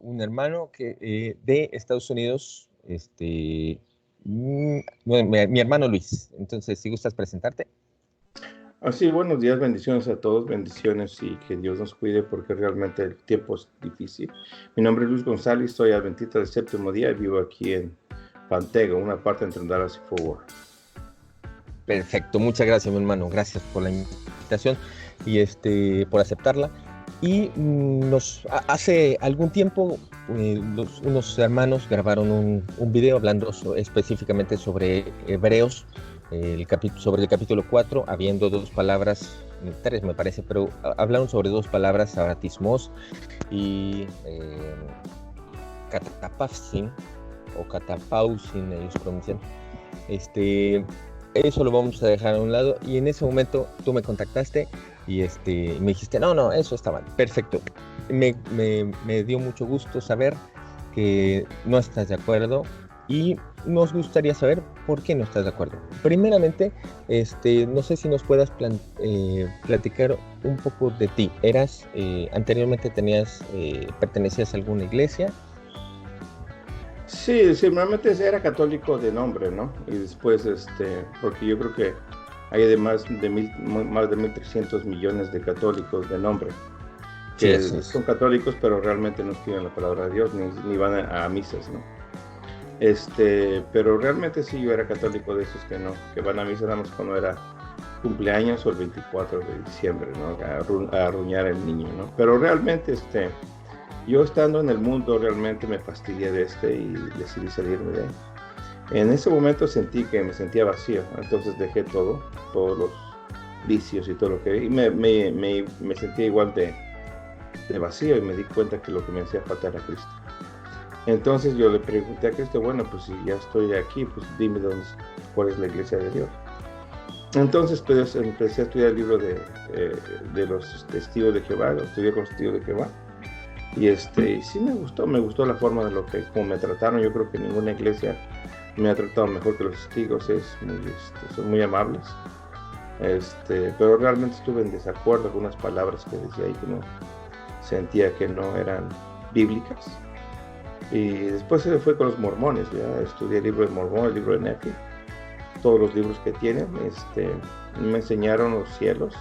Un hermano de Estados Unidos, bueno, mi hermano Luis. Entonces, si gustas presentarte. Así, buenos días, bendiciones a todos, bendiciones y que Dios nos cuide porque realmente el tiempo es difícil. Mi nombre es Luis González, soy adventista del séptimo día y vivo aquí en Pantega, una parte entre Dallas y Fort Worth. Perfecto, muchas gracias, mi hermano, gracias por la invitación y por aceptarla. Y hace algún tiempo unos hermanos grabaron un video hablando específicamente sobre Hebreos, sobre el capítulo 4, habiendo dos palabras, tres me parece, pero hablaron sobre dos palabras, sabatismos y catapausin, o catapausin, ellos pronuncian. Eso lo vamos a dejar a un lado, y en ese momento tú me contactaste y me dijiste, no, eso está mal. Perfecto. Me dio mucho gusto saber que no estás de acuerdo y nos gustaría saber por qué no estás de acuerdo. Primeramente, no sé si nos puedas platicar un poco de ti. Anteriormente pertenecías a alguna iglesia. Sí, normalmente era católico de nombre, ¿no? Y después, porque yo creo que hay más de 1.300 millones de católicos de nombre que son católicos, pero realmente no escriben la palabra de Dios ni van a misas, ¿no? Pero realmente sí, yo era católico de esos que van a misa nada más cuando era cumpleaños o el 24 de diciembre, ¿no? A arruñar al niño, ¿no? Pero realmente, yo estando en el mundo realmente me fastidié de y decidí salirme de él. En ese momento sentí que me sentía vacío, entonces dejé todos los vicios y todo lo que... Y me sentía igual de vacío y me di cuenta que lo que me hacía falta era Cristo. Entonces yo le pregunté a Cristo, bueno, pues si ya estoy aquí, pues dime cuál es la iglesia de Dios. Entonces pues, empecé a estudiar el libro de los testigos de Jehová, estudié con los testigos de Jehová. Y sí me gustó la forma de cómo me trataron. Yo creo que ninguna iglesia me ha tratado mejor que los testigos, son muy amables. Pero realmente estuve en desacuerdo con unas palabras que decía ahí que no sentía que no eran bíblicas. Y después se fue con los mormones, ya estudié el libro de Mormón, el libro de Nefi, todos los libros que tienen. Me enseñaron los cielos,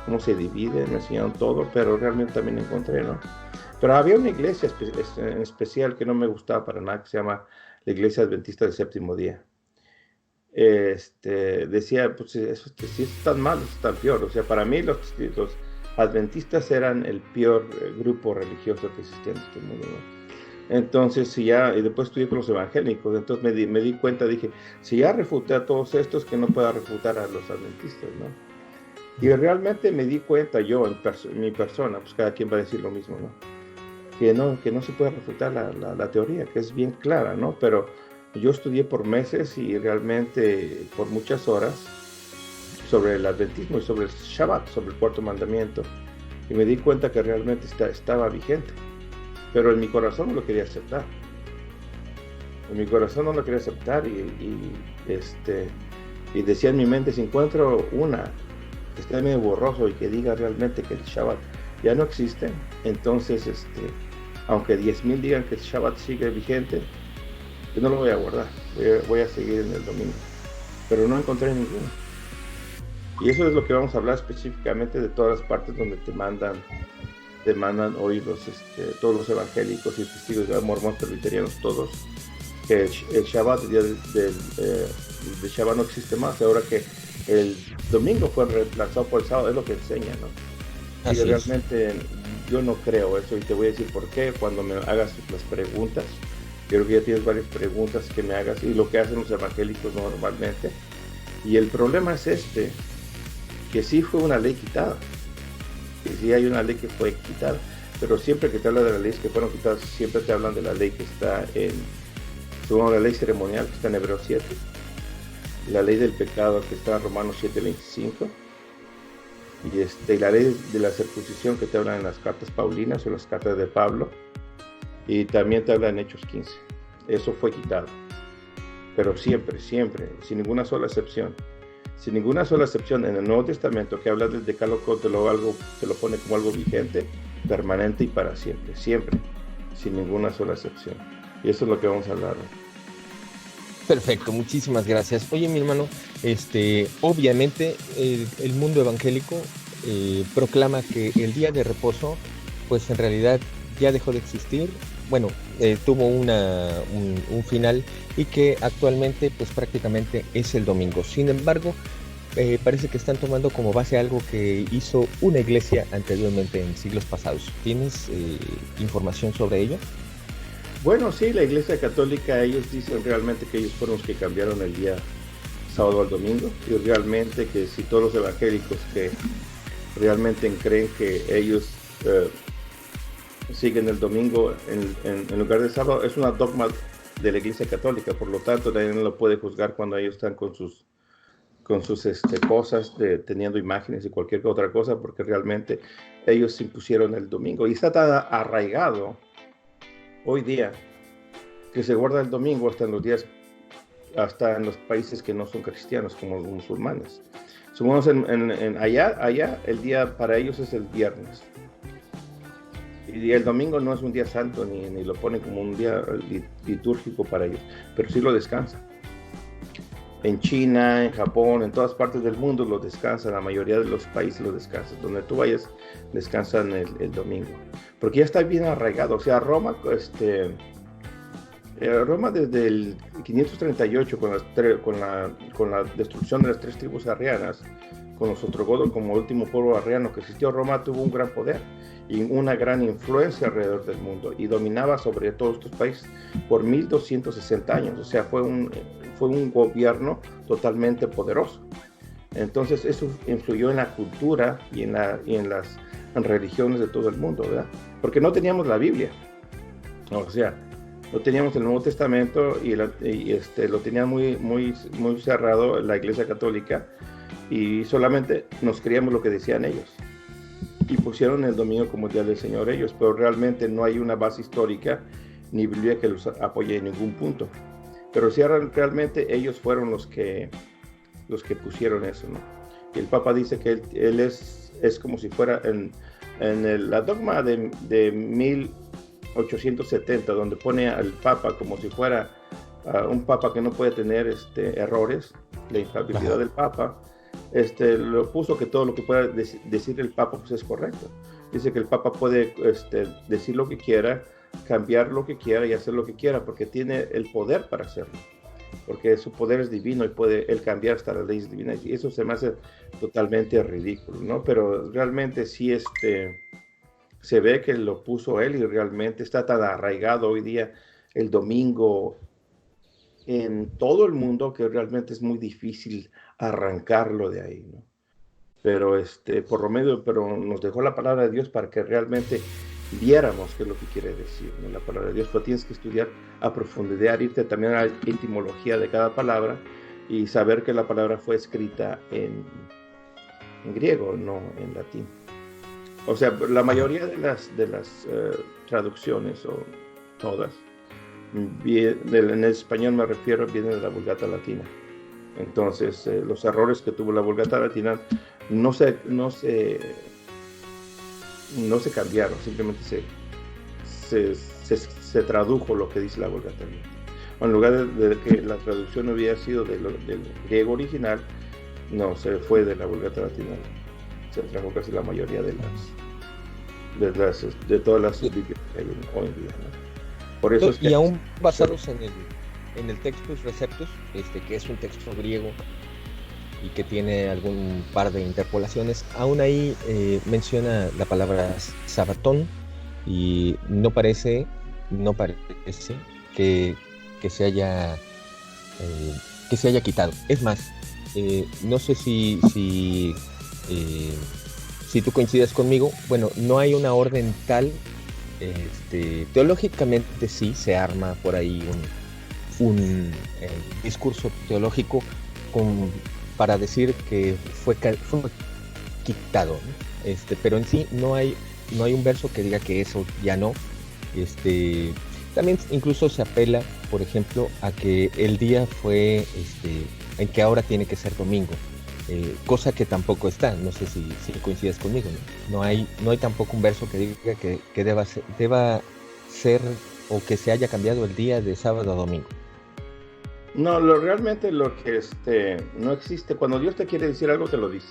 cómo se dividen, me enseñaron todo, pero realmente también encontré, ¿no? Pero había una iglesia en especial que no me gustaba para nada, que se llama la Iglesia Adventista del Séptimo Día. Decía, pues eso, si es tan malo, es tan peor. O sea, para mí los adventistas eran el peor grupo religioso que existía en este mundo, ¿no? Entonces, y después estudié con los evangélicos, entonces me di cuenta, dije, si ya refuté a todos estos, que no pueda refutar a los adventistas, ¿no? Y realmente me di cuenta yo, en mi persona, pues cada quien va a decir lo mismo, ¿no? Que no se puede refutar la teoría, que es bien clara, ¿no? Pero yo estudié por meses y realmente por muchas horas sobre el adventismo y sobre el Shabbat, sobre el cuarto mandamiento, y me di cuenta que realmente estaba vigente. Pero en mi corazón no lo quería aceptar. Y decía en mi mente, si encuentro una que esté medio borroso y que diga realmente que el Shabbat ya no existe, entonces, aunque 10,000 digan que el Shabbat sigue vigente, yo no lo voy a guardar, voy a seguir en el domingo. Pero no encontré ninguno. Y eso es lo que vamos a hablar específicamente de todas las partes donde te mandan hoy todos los evangélicos y testigos de mormón, presbiterianos, todos, que el Shabbat, el día del Shabbat no existe más, ahora que el domingo fue reemplazado por el sábado, es lo que enseña, ¿no? Y realmente yo no creo eso, y te voy a decir por qué cuando me hagas las preguntas. Yo creo que ya tienes varias preguntas que me hagas, y lo que hacen los evangélicos normalmente. Y el problema es que sí fue una ley quitada. Que sí hay una ley que fue quitada, pero siempre que te hablan de las leyes que fueron quitadas, siempre te hablan de la ley que está según la ley ceremonial que está en Hebreos 7, la ley del pecado que está en Romanos 7:25, y la ley de la circuncisión que te hablan en las cartas paulinas o las cartas de Pablo, y también te habla en Hechos 15. Eso fue quitado, pero siempre, sin ninguna sola excepción, sin ninguna sola excepción, en el Nuevo Testamento que habla del decálogo, te lo pone como algo vigente, permanente y para siempre, siempre, sin ninguna sola excepción. Y eso es lo que vamos a hablar hoy. Perfecto, muchísimas gracias. Oye, mi hermano, obviamente el mundo evangélico proclama que el día de reposo, pues en realidad ya dejó de existir. Bueno, tuvo un final y que actualmente pues prácticamente es el domingo. Sin embargo, parece que están tomando como base algo que hizo una iglesia anteriormente en siglos pasados. ¿Tienes información sobre ello? Bueno, sí, la Iglesia Católica, ellos dicen realmente que ellos fueron los que cambiaron el día sábado al domingo, y realmente que si todos los evangélicos que realmente creen que ellos siguen el domingo en lugar de sábado, es una dogma de la Iglesia Católica, por lo tanto nadie no lo puede juzgar cuando ellos están con sus cosas, teniendo imágenes y cualquier otra cosa, porque realmente ellos impusieron el domingo, y está tan arraigado hoy día que se guarda el domingo hasta en los países que no son cristianos, como los musulmanes. Supongamos allá el día para ellos es el viernes, y el domingo no es un día santo ni lo ponen como un día litúrgico para ellos, pero sí lo descansan. En China, en Japón, en todas partes del mundo lo descansan, la mayoría de los países lo descansan. Donde tú vayas, descansan el domingo. Porque ya está bien arraigado. O sea, Roma desde el 538, con la destrucción de las 3 tribus arrianas, con los ostrogodos como último pueblo arriano que existió, Roma tuvo un gran poder y una gran influencia alrededor del mundo, y dominaba sobre todos estos países por 1260 años. O sea, fue un gobierno totalmente poderoso. Entonces eso influyó en la cultura y en las religiones de todo el mundo, ¿verdad? Porque no teníamos la Biblia, o sea, no teníamos el Nuevo Testamento, y lo tenía muy, muy, muy cerrado la Iglesia Católica, y solamente nos creíamos lo que decían ellos, y pusieron el domingo como día del Señor ellos, pero realmente no hay una base histórica ni Biblia que los apoye en ningún punto. Pero sí, realmente ellos fueron los que pusieron eso, ¿no? Y el Papa dice que él es como si fuera en la dogma de 1870, donde pone al Papa como si fuera un Papa que no puede tener errores, la infalibilidad del Papa. Lo puso que todo lo que pueda decir el Papa pues es correcto. Dice que el Papa puede decir lo que quiera, cambiar lo que quiera y hacer lo que quiera, porque tiene el poder para hacerlo, porque su poder es divino y puede él cambiar hasta las leyes divinas, y eso se me hace totalmente ridículo, ¿no? Pero realmente sí se ve que lo puso él, y realmente está tan arraigado hoy día el domingo en todo el mundo que realmente es muy difícil arrancarlo de ahí, ¿no? Pero pero nos dejó la palabra de Dios para que realmente viéramos qué es lo que quiere decir, ¿no? La palabra de Dios, pero tienes que estudiar a profundidad, irte también a la etimología de cada palabra y saber que la palabra fue escrita en griego, no en latín. O sea, la mayoría de las traducciones, o todas, en español me refiero, vienen de la Vulgata Latina. Entonces, los errores que tuvo la Vulgata Latina no se cambiaron, simplemente se tradujo lo que dice la Vulgata. En lugar de que la traducción hubiera sido del griego original, no, se fue de la Vulgata Latina, se trajo casi la mayoría de todas las Biblias que hay hoy en día, ¿no? Por eso y aún basados en el Textus Receptus, que es un texto griego y que tiene algún par de interpolaciones, aún ahí menciona la palabra sabatón, y no parece que se haya quitado. Es más, no sé si tú coincides conmigo. Bueno, no hay una orden tal. Teológicamente sí se arma por ahí un discurso teológico para decir que fue quitado, ¿no? Pero en sí no hay un verso que diga que eso ya no. También incluso se apela, por ejemplo, a que el día fue en que ahora tiene que ser domingo. cosa que tampoco está, no sé si coincides conmigo, ¿no? No hay tampoco un verso que diga que deba ser o que se haya cambiado el día de sábado a domingo. No, realmente lo que no existe, cuando Dios te quiere decir algo, te lo dice.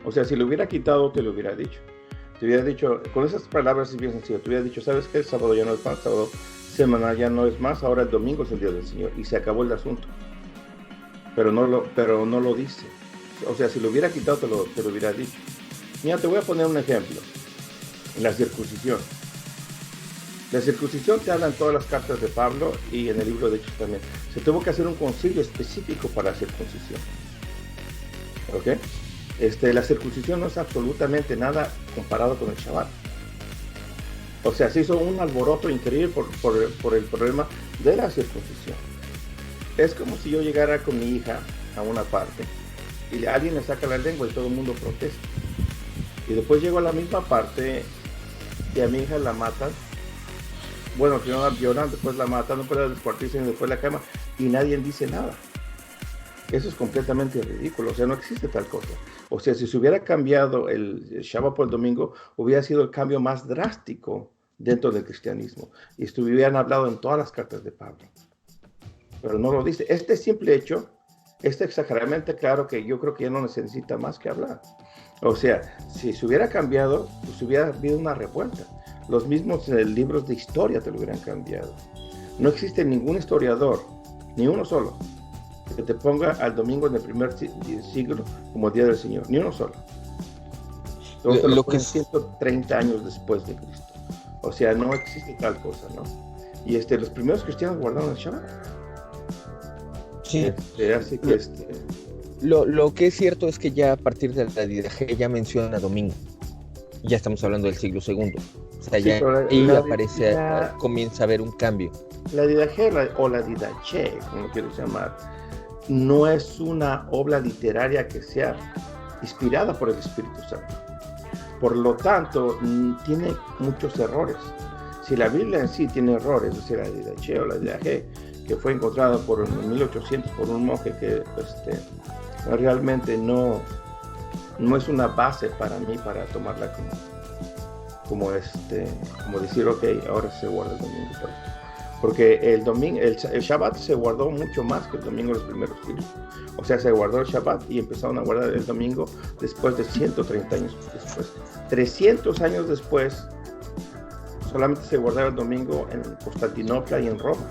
O sea, si lo hubiera quitado, te lo hubiera dicho. Te hubiera dicho, con esas palabras es bien sencillo, te hubiera dicho, ¿sabes qué? El sábado ya no es más, sábado semanal ya no es más, ahora el domingo es el día del Señor, y se acabó el asunto. Pero no lo dice. O sea, si lo hubiera quitado, te lo hubiera dicho. Mira, te voy a poner un ejemplo. La circuncisión. La circuncisión te habla en todas las cartas de Pablo y en el libro de Hechos también. Se tuvo que hacer un concilio específico para la circuncisión. ¿Ok? La circuncisión no es absolutamente nada comparado con el Shabbat. O sea, se hizo un alboroto increíble por el problema de la circuncisión. Es como si yo llegara con mi hija a una parte y alguien le saca la lengua y todo el mundo protesta. Y después llego a la misma parte y a mi hija la matan. Bueno, primero la violan, después la matan, no puede descuartizar y después la quema y nadie dice nada. Eso es completamente ridículo, o sea, no existe tal cosa. O sea, si se hubiera cambiado el Shabbat por el domingo, hubiera sido el cambio más drástico dentro del cristianismo. Y hubieran hablado en todas las cartas de Pablo. Pero no lo dice. Este simple hecho, exageradamente claro que yo creo que ya no necesita más que hablar. O sea, si se hubiera cambiado, pues hubiera habido una revuelta. Los mismos libros de historia te lo hubieran cambiado. No existe ningún historiador, ni uno solo, que te ponga al domingo en el primer siglo como Día del Señor, ni uno solo. Entonces lo que es 130 años después de Cristo. O sea, no existe tal cosa, ¿no? Y los primeros cristianos guardaron el Shabbat. Sí. Así que lo que es cierto es que ya a partir de la Didache ya menciona domingo. Ya estamos hablando del siglo II. O sea, sí, ya comienza a haber un cambio. La Didache o la Didache, como quieres llamar, no es una obra literaria que sea inspirada por el Espíritu Santo. Por lo tanto, tiene muchos errores. Si la Biblia en sí tiene errores, o sea, la Didache o la Didache, que fue encontrada en 1800 por un monje que realmente no es una base para mí para tomarla como decir, ok, ahora se guarda el domingo. Porque el Shabbat se guardó mucho más que el domingo en los primeros siglos. O sea, se guardó el Shabbat y empezaron a guardar el domingo después de 130 años después. 300 años después, solamente se guardaba el domingo en Constantinopla y en Roma.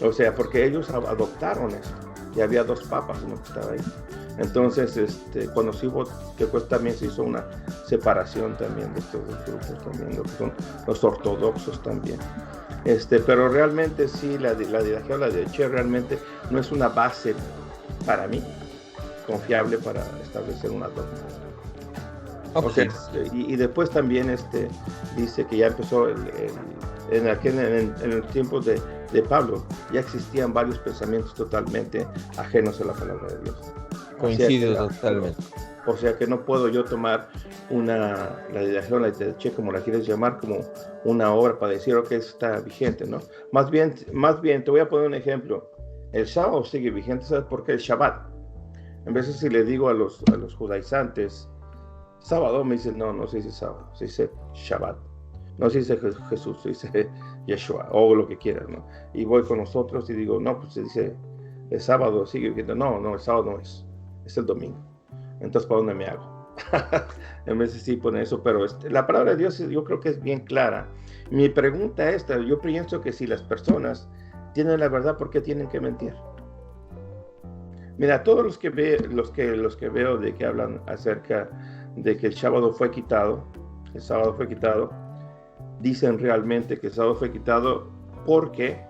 O sea, porque ellos adoptaron esto. Y había 2 papas, uno que estaba ahí. Entonces, cuando se hubo, después también se hizo una separación también de estos dos grupos también, lo que son los ortodoxos también. Pero realmente sí, la Didache o la Didache realmente no es una base para mí confiable para establecer una dogma. Okay. O sea, y después también dice que ya empezó en el tiempo de Pablo, ya existían varios pensamientos totalmente ajenos a la palabra de Dios. Coincido totalmente. O sea que no puedo yo tomar la Didache o la Didache, como la quieres llamar, como una obra para decir, ok, está vigente, ¿no? Más bien, te voy a poner un ejemplo. El sábado sigue vigente, ¿sabes por qué? El Shabbat. En veces si le digo a los judaizantes, sábado, me dicen, no se dice sábado, se dice Shabbat. No se dice Jesús, se dice Yeshua, o lo que quieras, ¿no? Y voy con nosotros y digo, no, pues se dice el sábado, sigue vigente. No, el sábado no es el domingo. Entonces, ¿para dónde me hago? En vez de sí poner eso, pero la palabra de Dios yo creo que es bien clara. Mi pregunta es yo pienso que si las personas tienen la verdad, ¿por qué tienen que mentir? Mira, todos los que veo de que hablan acerca de que el sábado fue quitado, dicen realmente que el sábado fue quitado porque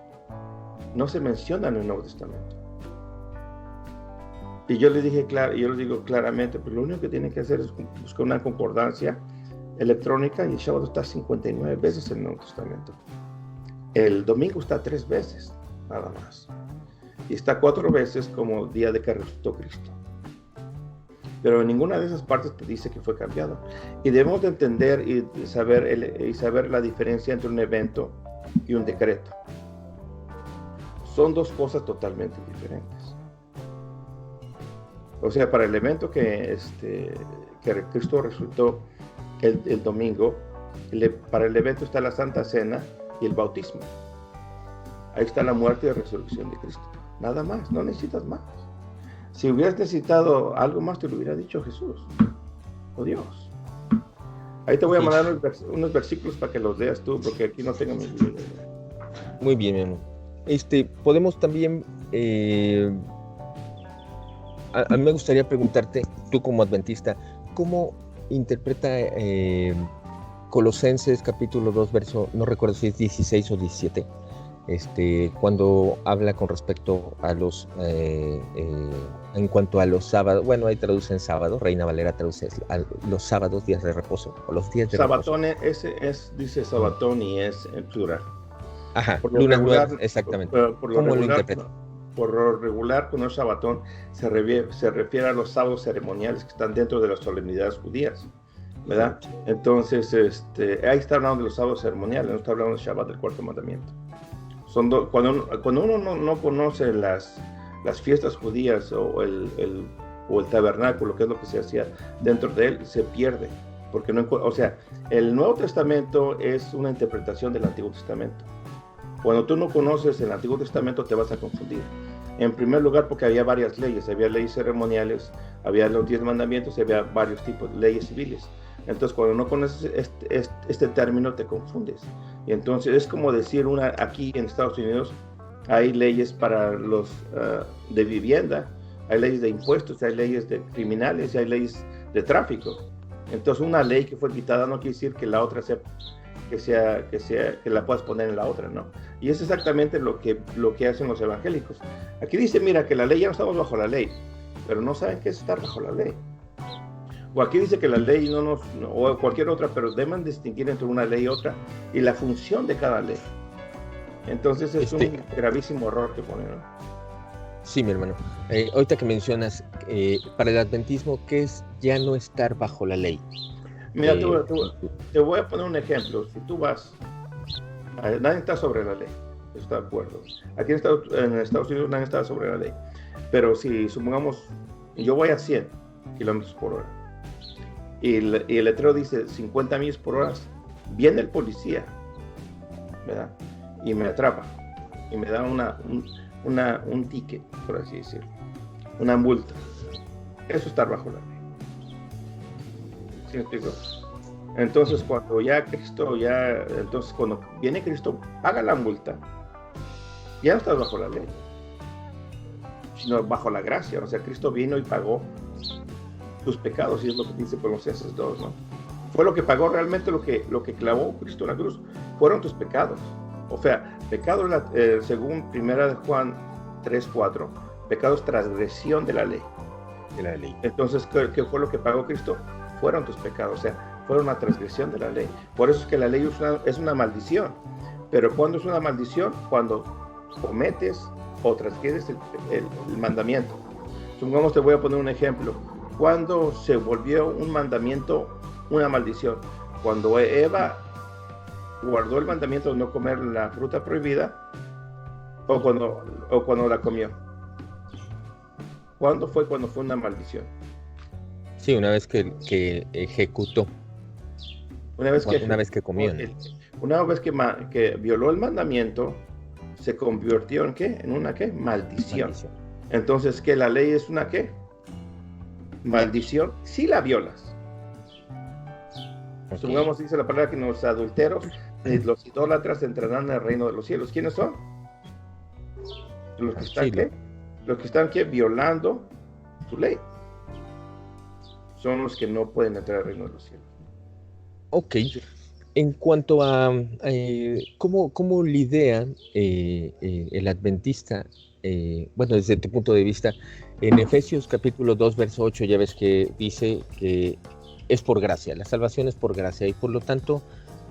no se menciona en el Nuevo Testamento. Y yo les digo claramente, pues lo único que tienen que hacer es buscar una concordancia electrónica y el sábado está 59 veces en el Nuevo Testamento. El domingo está 3 veces, nada más. Y está 4 veces como día de que resucitó Cristo. Pero en ninguna de esas partes te dice que fue cambiado. Y debemos de entender y saber la diferencia entre un evento y un decreto. Son 2 cosas totalmente diferentes. O sea, para el evento que Cristo resucitó el domingo, para el evento está la Santa Cena y el bautismo. Ahí está la muerte y la resurrección de Cristo. Nada más, no necesitas más. Si hubieras necesitado algo más, te lo hubiera dicho Jesús o Dios. Ahí te voy a mandar unos versículos para que los leas tú, porque aquí no tengo mi Biblia. Muy bien, mi hermano. Podemos también... a mí me gustaría preguntarte, tú como adventista, ¿cómo interpreta Colosenses capítulo 2, verso, no recuerdo si es 16 o 17, cuando habla con respecto a los, en cuanto a los sábados, bueno, ahí traducen sábado, Reina Valera traduce a los sábados, días de reposo, o los días de Sabatón reposo. Dice sabatón y es en plural. Ajá, lunes nueva, exactamente. ¿Cómo lo interpreta? Por lo regular, cuando es sabatón, se refiere a los sábados ceremoniales que están dentro de las solemnidades judías, ¿verdad? Entonces, ahí está hablando de los sábados ceremoniales, no está hablando del Shabbat del cuarto mandamiento. Cuando uno no conoce las fiestas judías o el tabernáculo, que es lo que se hacía dentro de él, se pierde. Porque el Nuevo Testamento es una interpretación del Antiguo Testamento. Cuando tú no conoces el Antiguo Testamento te vas a confundir. En primer lugar porque había varias leyes, había leyes ceremoniales, había los 10 mandamientos, había varios tipos de leyes civiles. Entonces cuando no conoces este término te confundes. Y entonces es como decir aquí en Estados Unidos hay leyes para los de vivienda, hay leyes de impuestos, hay leyes de criminales y hay leyes de tráfico. Entonces una ley que fue quitada no quiere decir que la otra que la puedas poner en la otra, ¿no? Y es exactamente lo que hacen los evangélicos. Aquí dice, mira, que la ley ya no estamos bajo la ley, pero no saben qué es estar bajo la ley. O aquí dice que la ley o cualquier otra, pero deben distinguir entre una ley y otra y la función de cada ley. Entonces es un gravísimo error que ponen, ¿no? Sí, mi hermano. Ahorita que mencionas, para el adventismo, ¿qué es ya no estar bajo la ley? Mira, te voy a poner un ejemplo. Si tú vas, nadie está sobre la ley, ¿está de acuerdo? Aquí en Estados Unidos nadie está sobre la ley. Pero si supongamos, yo voy a 100 kilómetros por hora y el letrero dice 50 millas por hora, viene el policía, ¿verdad? Y me atrapa y me da un ticket, por así decirlo, una multa. Eso está bajo la ley. ¿Sí me explico? Entonces cuando viene Cristo, paga la multa, ya no estás bajo la ley, sino bajo la gracia. O sea, Cristo vino y pagó tus pecados, y es lo que dice Colosenses 2, ¿no? Fue lo que pagó realmente, lo que clavó Cristo en la cruz, fueron tus pecados. O sea, pecado, según 1 Juan 3:4, pecado es transgresión de la ley. Entonces, ¿qué fue lo que pagó Cristo? Fueron tus pecados, o sea, fueron una transgresión de la ley. Por eso es que la ley es una maldición. Pero ¿cuándo es una maldición? Cuando cometes o transgredes el mandamiento. Supongamos, te voy a poner un ejemplo. ¿Cuándo se volvió un mandamiento una maldición? Cuando Eva guardó el mandamiento de no comer la fruta prohibida, o cuando la comió. ¿Cuándo fue cuando fue una maldición? Sí, una vez que ejecutó. Una vez que comió. Una vez que violó el mandamiento, se convirtió en ¿qué? En una ¿qué? Maldición. Entonces, ¿qué? La ley es una ¿qué? Maldición si la violas. Okay. Supongamos, dice la palabra, que los adulteros, los idólatras entrarán en el reino de los cielos. ¿Quiénes son? Los que están ¿qué? Los que están ¿qué? Violando tu ley. Son los que no pueden entrar al reino de los cielos. Ok. En cuanto a cómo lidia el adventista, bueno, desde tu punto de vista, en Efesios capítulo 2, verso 8, ya ves que dice que es por gracia, la salvación es por gracia, y por lo tanto,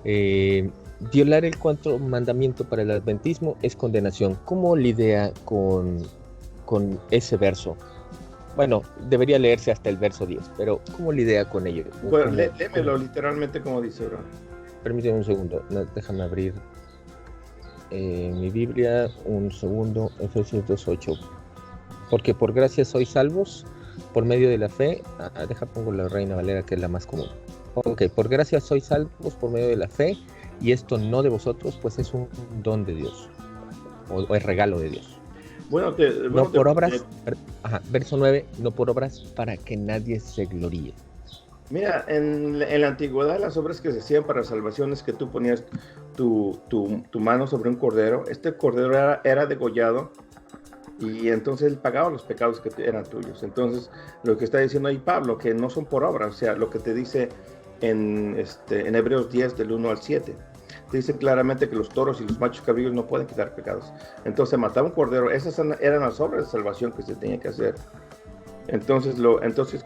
violar el cuarto mandamiento para el adventismo es condenación. ¿Cómo lidia con ese verso? Bueno, debería leerse hasta el verso 10, pero ¿cómo lidia con ello? Bueno, léemelo literalmente como dice, bro. Permíteme un segundo, déjame abrir mi Biblia, un segundo, Efesios 2:8. Porque por gracia sois salvos por medio de la fe. Pongo la Reina Valera, que es la más común. Ok, por gracia sois salvos por medio de la fe, y esto no de vosotros, pues es un don de Dios, o es regalo de Dios. No por obras, verso 9, no por obras para que nadie se gloríe. Mira, en la antigüedad las obras que se hacían para salvación es que tú ponías tu mano sobre un cordero. Este cordero era degollado y entonces él pagaba los pecados que eran tuyos. Entonces lo que está diciendo ahí Pablo, que no son por obras, o sea, lo que te dice en Hebreos 10 del 1 al 7. Te dice claramente que los toros y los machos cabríos no pueden quitar pecados. Entonces mataba un cordero. Esas eran las obras de salvación que se tenía que hacer. Entonces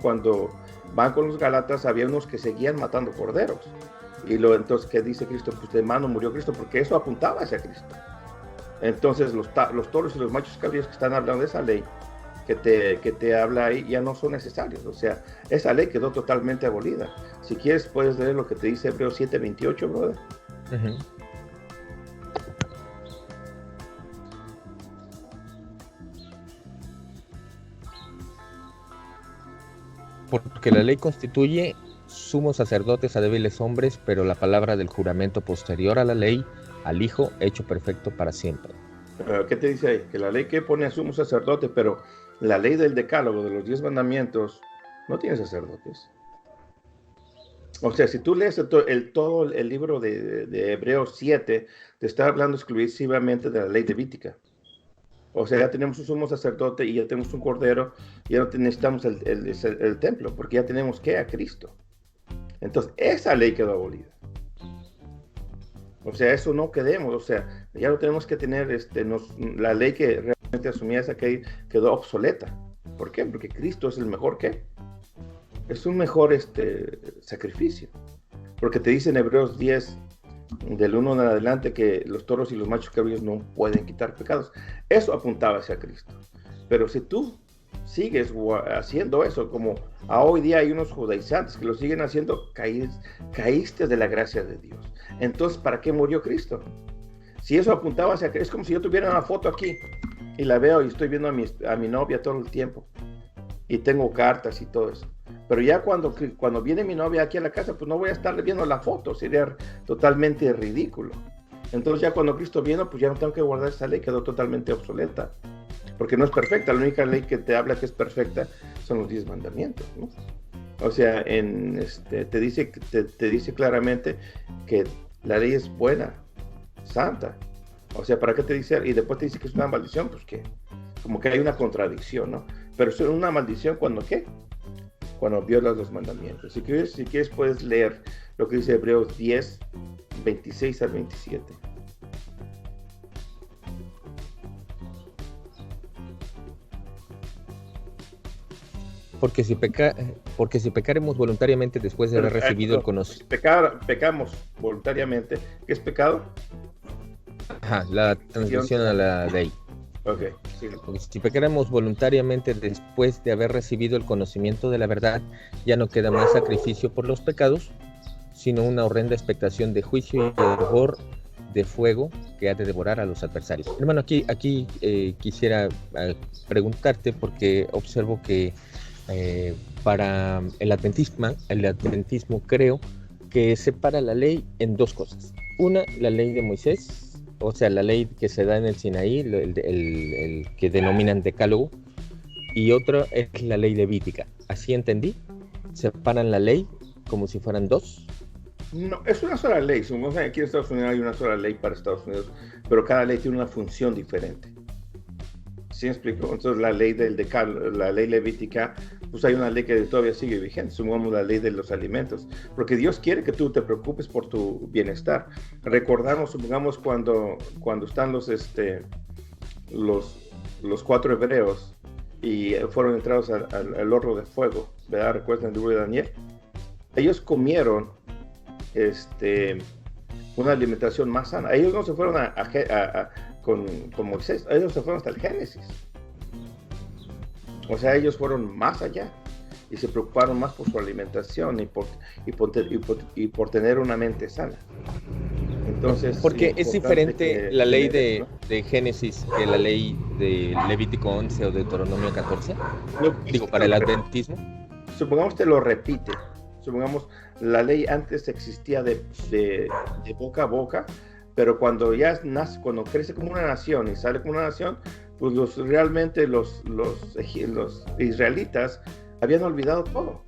cuando van con los Gálatas, había unos que seguían matando corderos. Y entonces, ¿qué dice Cristo? Pues de mano murió Cristo, porque eso apuntaba hacia Cristo. Entonces los toros y los machos cabríos que están hablando de esa ley que te habla ahí ya no son necesarios. O sea, esa ley quedó totalmente abolida. Si quieres puedes leer lo que te dice Hebreos 7:28, brother. Uh-huh. Porque la ley constituye sumos sacerdotes a débiles hombres, pero la palabra del juramento posterior a la ley, al Hijo, hecho perfecto para siempre. ¿Qué te dice ahí? Que la ley que pone a sumo sacerdote, pero la ley del decálogo, de los 10 mandamientos, no tiene sacerdotes. O sea, si tú lees todo el libro de Hebreos 7, te está hablando exclusivamente de la ley levítica. O sea, ya tenemos un sumo sacerdote y ya tenemos un cordero, y ya no necesitamos el templo, porque ya tenemos a Cristo. Entonces, esa ley quedó abolida. O sea, eso no quedemos, o sea, ya no tenemos que tener, la ley que realmente asumía esa ley quedó obsoleta. ¿Por qué? Porque Cristo es el mejor es un mejor sacrificio. Porque te dice en Hebreos 10, del 1 en adelante, que los toros y los machos cabríos no pueden quitar pecados. Eso apuntaba hacia Cristo. Pero si tú sigues haciendo eso, como hoy día hay unos judaizantes que lo siguen haciendo, caíste de la gracia de Dios. Entonces, ¿para qué murió Cristo? Si eso apuntaba hacia Cristo, es como si yo tuviera una foto aquí y la veo y estoy viendo a mi novia todo el tiempo y tengo cartas y todo eso. Pero ya cuando viene mi novia aquí a la casa, pues no voy a estarle viendo la foto, sería totalmente ridículo. Entonces ya cuando Cristo vino, pues ya no tengo que guardar esa ley, quedó totalmente obsoleta, porque no es perfecta. La única ley que te habla que es perfecta son los 10 mandamientos, ¿no? O sea, te dice claramente que la ley es buena, santa. O sea, ¿para qué te dice? Y después te dice que es una maldición, pues que como que hay una contradicción, ¿no? Pero es una maldición cuando cuando violas los mandamientos. Si quieres puedes leer lo que dice Hebreos 10, 26 al 27. Porque si pecaremos voluntariamente después de haber recibido el conocimiento. Pecamos voluntariamente. ¿Qué es pecado? La transgresión a la ley. Okay, sí. Porque si pecáramos voluntariamente después de haber recibido el conocimiento de la verdad, ya no queda más sacrificio por los pecados, sino una horrenda expectación de juicio y hervor de fuego que ha de devorar a los adversarios. Hermano, aquí quisiera preguntarte, porque observo que para el adventismo creo que separa la ley en dos cosas. Una, la ley de Moisés, o sea, la ley que se da en el Sinaí, el que denominan decálogo, y otra es la ley levítica. ¿Así entendí? ¿Separan la ley como si fueran dos? No, es una sola ley. Supongamos que aquí en Estados Unidos hay una sola ley para Estados Unidos, pero cada ley tiene una función diferente. ¿Sí me explico? Entonces la ley del decálogo, la ley levítica, pues hay una ley que todavía sigue vigente. Supongamos la ley de los alimentos, porque Dios quiere que tú te preocupes por tu bienestar. Recordamos, supongamos cuando están los 4 hebreos y fueron entrados al horno de fuego, ¿verdad? ¿Recuerdan el libro de Daniel? Ellos comieron una alimentación más sana. Ellos no se fueron con Moisés, ellos se fueron hasta el Génesis. O sea, ellos fueron más allá y se preocuparon más por su alimentación y por tener una mente sana. Entonces, porque es diferente la ley de Génesis que la ley de Levítico 11 o Deuteronomio 14. Digo, para el adventismo. Supongamos que lo repite. Supongamos, la ley antes existía de boca a boca, pero cuando ya nace, cuando crece como una nación y sale como una nación, pues realmente los israelitas habían olvidado todo.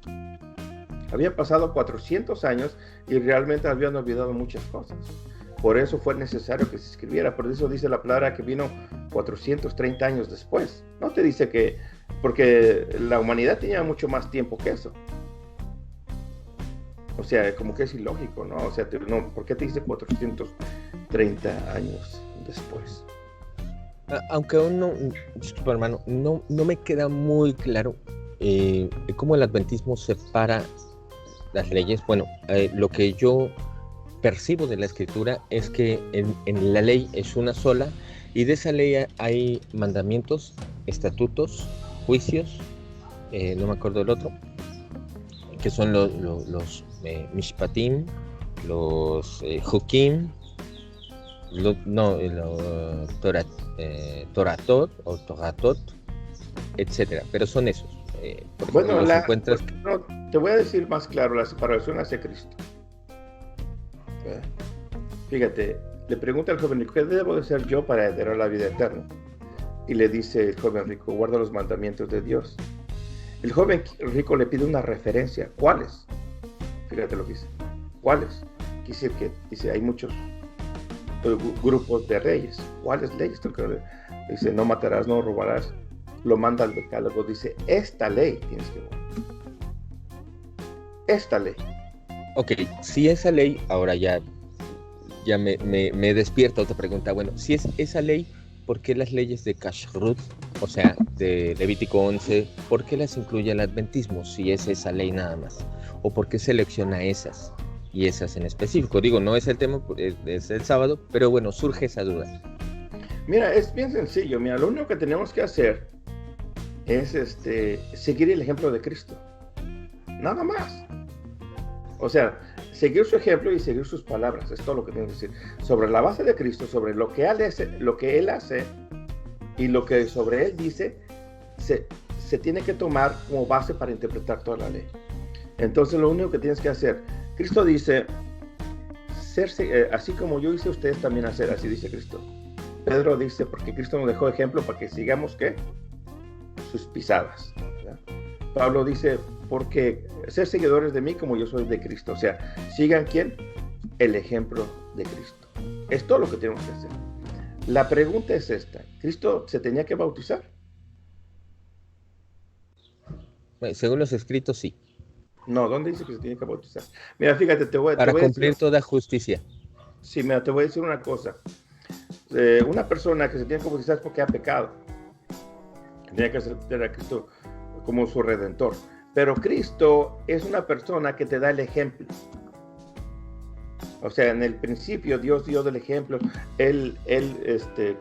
Habían pasado 400 años y realmente habían olvidado muchas cosas. Por eso fue necesario que se escribiera. Por eso dice la palabra que vino 430 años después. No te dice que... Porque la humanidad tenía mucho más tiempo que eso. O sea, como que es ilógico, ¿no? O sea, ¿por qué te dice 430 años después? Aunque aún no... Disculpa, hermano. No me queda muy claro cómo el adventismo separa las leyes. Bueno, lo que yo percibo de la escritura es que en la ley es una sola y de esa ley hay mandamientos, estatutos, juicios, no me acuerdo del otro, que son los mishpatim, los hukim, toratot o toratot, etcétera, pero son esos. Bueno, te voy a decir más claro, la separación hacia Cristo. Fíjate, le pregunta al joven rico, ¿qué debo de hacer yo para heredar la vida eterna? Y le dice el joven rico, guarda los mandamientos de Dios. El joven rico le pide una referencia. ¿Cuáles? Fíjate lo que dice. ¿Cuáles? Dice, hay muchos grupos de leyes. ¿Cuáles leyes? Dice, no matarás, no robarás. Lo manda al decálogo. Dice, esta ley tienes que guardar. Esta ley. Ok, si esa ley, ahora ya me despierta otra pregunta. Bueno, si es esa ley, ¿por qué las leyes de Kashrut, o sea, de Levítico 11, por qué las incluye el adventismo si es esa ley nada más? ¿O por qué selecciona esas y esas en específico? Digo, no es el tema, es el sábado, pero bueno, surge esa duda. Mira, es bien sencillo. Mira, lo único que tenemos que hacer es seguir el ejemplo de Cristo. Nada más. O sea, seguir su ejemplo y seguir sus palabras. Es todo lo que tengo que decir. Sobre la base de Cristo, sobre lo que Él hace y lo que sobre Él dice, se tiene que tomar como base para interpretar toda la ley. Entonces, lo único que tienes que hacer, Cristo dice, así como yo hice, ustedes también hacer. Así dice Cristo. Pedro dice, porque Cristo nos dejó ejemplo para que sigamos, ¿qué? Sus pisadas. ¿Verdad? Pablo dice, porque ser seguidores de mí como yo soy de Cristo. O sea, sigan ¿quién? El ejemplo de Cristo. Es todo lo que tenemos que hacer. La pregunta es esta. ¿Cristo se tenía que bautizar? Bueno, según los escritos, sí. No, ¿dónde dice que se tiene que bautizar? Mira, fíjate, para cumplir toda justicia. Sí, mira, te voy a decir una cosa. Una persona que se tiene que bautizar es porque ha pecado. Tiene que aceptar a Cristo como su redentor. Pero Cristo es una persona que te da el ejemplo. O sea, en el principio Dios dio del ejemplo. Él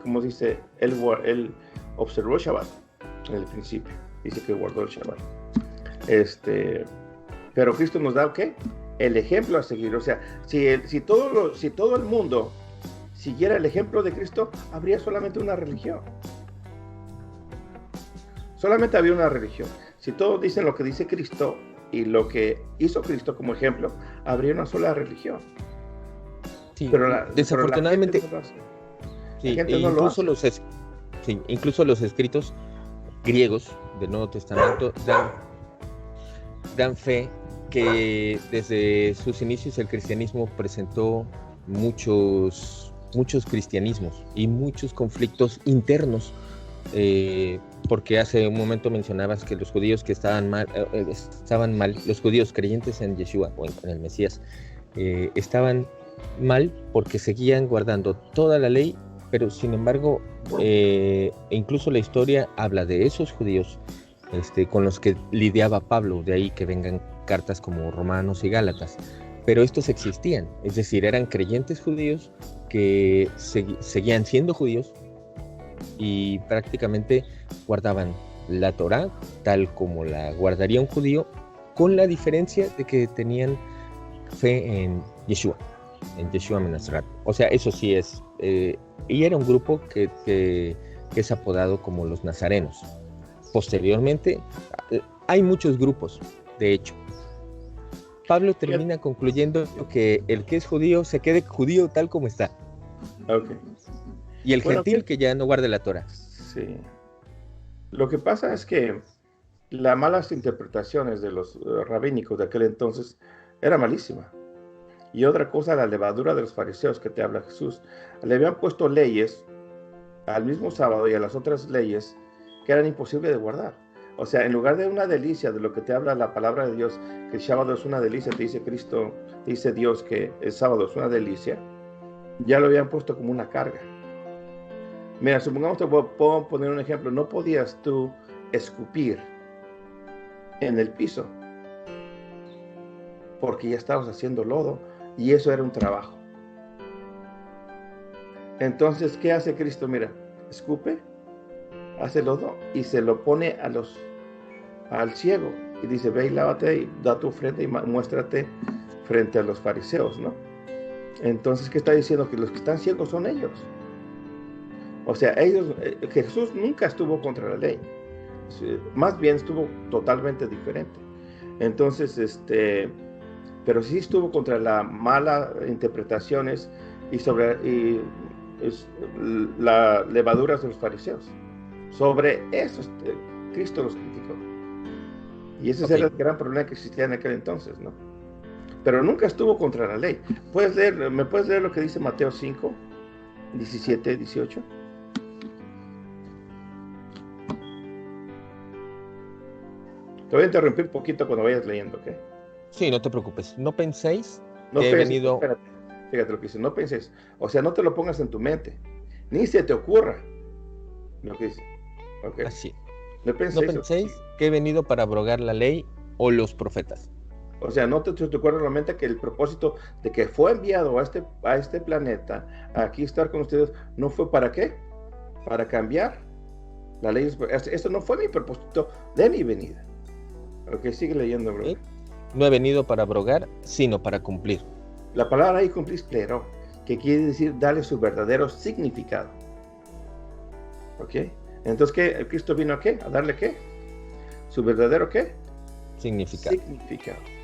como dice, él observó el Shabbat en el principio. Dice que guardó el Shabbat. Pero Cristo nos da, ¿qué? El ejemplo a seguir. O sea, si todo el mundo siguiera el ejemplo de Cristo, habría solamente una religión. Solamente había una religión. Si todos dicen lo que dice Cristo y lo que hizo Cristo como ejemplo, habría una sola religión. Sí, pero desafortunadamente, incluso los escritos griegos del Nuevo Testamento dan fe que desde sus inicios el cristianismo presentó muchos cristianismos y muchos conflictos internos. Porque hace un momento mencionabas que los judíos que estaban mal, los judíos creyentes en Yeshua o en el Mesías, estaban mal porque seguían guardando toda la ley, pero sin embargo, incluso la historia habla de esos judíos con los que lidiaba Pablo, de ahí que vengan cartas como Romanos y Gálatas, pero estos existían, es decir, eran creyentes judíos que seguían siendo judíos y prácticamente guardaban la Torá tal como la guardaría un judío, con la diferencia de que tenían fe en Yeshua, en Yeshua Menasrat. O sea, eso sí es. Y era un grupo que es apodado como los nazarenos. Posteriormente, hay muchos grupos, de hecho. Pablo termina concluyendo que el que es judío se quede judío tal como está. Okay. Y el gentil que ya no guarde la Torah. Sí. Lo que pasa es que las malas interpretaciones de los rabínicos de aquel entonces era malísima. Y otra cosa, la levadura de los fariseos que te habla Jesús. Le habían puesto leyes al mismo sábado y a las otras leyes que eran imposibles de guardar. O sea, en lugar de una delicia de lo que te habla la palabra de Dios, que el sábado es una delicia, te dice Cristo, te dice Dios que el sábado es una delicia, ya lo habían puesto como una carga. Mira, supongamos, te puedo poner un ejemplo, no podías tú escupir en el piso, porque ya estabas haciendo lodo, y eso era un trabajo. Entonces, ¿qué hace Cristo? Mira, escupe, hace lodo, y se lo pone al ciego, y dice, ve y lávate, y da tu ofrenda, y muéstrate frente a los fariseos, ¿no? Entonces, ¿qué está diciendo? Que los que están ciegos son ellos. O sea, Jesús nunca estuvo contra la ley, más bien estuvo totalmente diferente. Entonces, pero sí estuvo contra las malas interpretaciones y la levadura de los fariseos. Sobre eso Cristo los criticó. Y ese era el gran problema que existía en aquel entonces, ¿no? Pero nunca estuvo contra la ley. ¿Me puedes leer lo que dice Mateo 5, 17, 18? Te voy a interrumpir un poquito cuando vayas leyendo, ¿ok? Sí, no te preocupes. No penséis que he venido... Espérate, fíjate lo que dice. No penséis. O sea, no te lo pongas en tu mente. Ni se te ocurra lo que dice. ¿Okay? Así. No penséis que he venido para abrogar la ley o los profetas. O sea, no te ocurra en la mente que el propósito de que fue enviado a este planeta, a aquí estar con ustedes, no fue para qué? Para cambiar la ley. Esto no fue mi propósito de mi venida. Ok, sigue leyendo, bro. No he venido para abrogar, sino para cumplir. La palabra ahí cumplir, plero, que quiere decir darle su verdadero significado. ¿Ok? Entonces, ¿qué? ¿Cristo vino a qué? ¿A darle qué? ¿Su verdadero qué? Significado.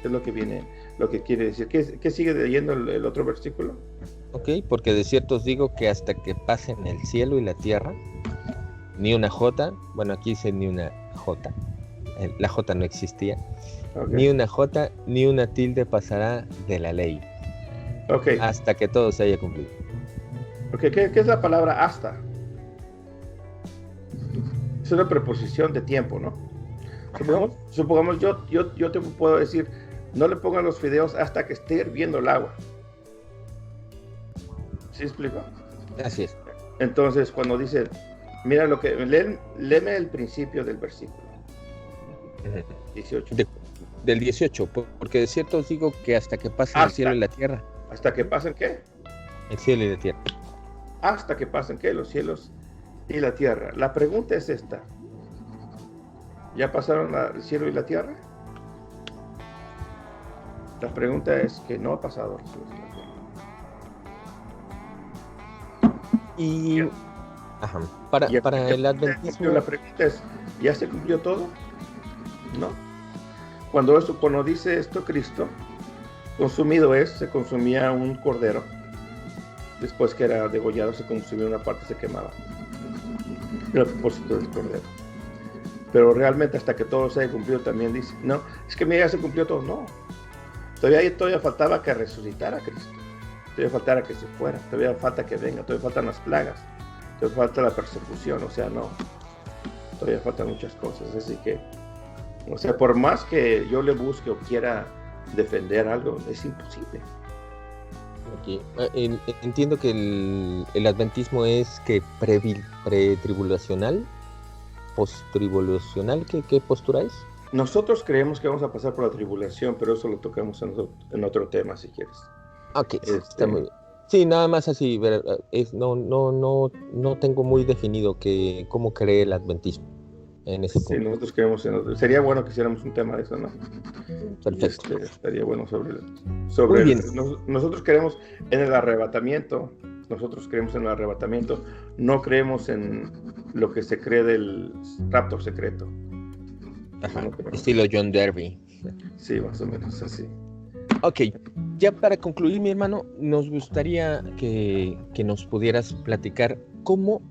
Es lo que viene, lo que quiere decir. ¿Qué sigue leyendo el otro versículo? Ok, porque de cierto os digo que hasta que pasen el cielo y la tierra, ni una jota, bueno, aquí dice ni una jota, la jota no existía, ni una jota ni una tilde pasará de la ley, hasta que todo se haya cumplido. ¿Qué es la palabra hasta? Es una preposición de tiempo, ¿no? Supongamos yo te puedo decir, no le pongan los fideos hasta que esté hirviendo el agua. ¿Sí explico? Así es. Entonces, cuando dice, mira lo que, léeme el principio del versículo. 18. Del 18, porque de cierto os digo que hasta que pasen el cielo y la tierra. ¿Hasta que pasen qué? El cielo y la tierra. Hasta que pasen qué? Los cielos y la tierra. La pregunta es esta. ¿Ya pasaron el cielo y la tierra? La pregunta es que no ha pasado el cielo y la tierra. Y ajá, para el adventismo. La pregunta es, ¿ya se cumplió todo? No. Cuando dice esto Cristo, consumido se consumía un cordero. Después que era degollado, se consumía una parte, se quemaba. Era el propósito del cordero. Pero realmente hasta que todo se haya cumplido también dice, no, es que mira, ya se cumplió todo. No. Todavía faltaba que resucitara Cristo. Todavía faltaba que se fuera. Todavía falta que venga. Todavía faltan las plagas. Todavía falta la persecución. O sea, no. Todavía faltan muchas cosas. Así que, o sea, por más que yo le busque o quiera defender algo, es imposible. Okay. Entiendo que el adventismo es que pretribulacional, postribulacional, ¿qué postura es? Nosotros creemos que vamos a pasar por la tribulación, pero eso lo tocamos en otro tema, si quieres. Ok, está muy bien. Sí, nada más así, no tengo muy definido cómo cree el adventismo. en ese punto. Sí, nosotros creemos sería bueno que hiciéramos un tema de eso, ¿no? Perfecto. Estaría bueno sobre Muy bien. Nosotros creemos en el arrebatamiento. Nosotros creemos en el arrebatamiento. No creemos en lo que se cree del rapto secreto. Ajá, no estilo John Derby. Sí, más o menos así. Ok, ya para concluir, mi hermano, nos gustaría que nos pudieras platicar cómo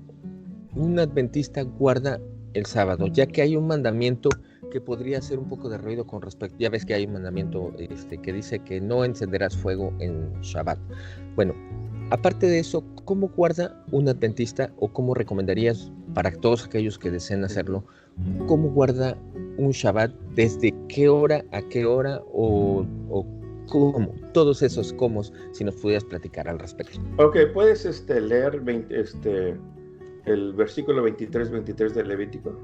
un adventista guarda el sábado, ya que hay un mandamiento que podría hacer un poco de ruido con respecto, ya ves que hay un mandamiento que dice que no encenderás fuego en Shabbat. Bueno, aparte de eso, ¿cómo guarda un adventista o cómo recomendarías para todos aquellos que deseen hacerlo, cómo guarda un Shabbat, desde qué hora a qué hora o cómo? Todos esos cómo, si nos pudieras platicar al respecto. Ok, puedes leer el versículo 23 del Levítico.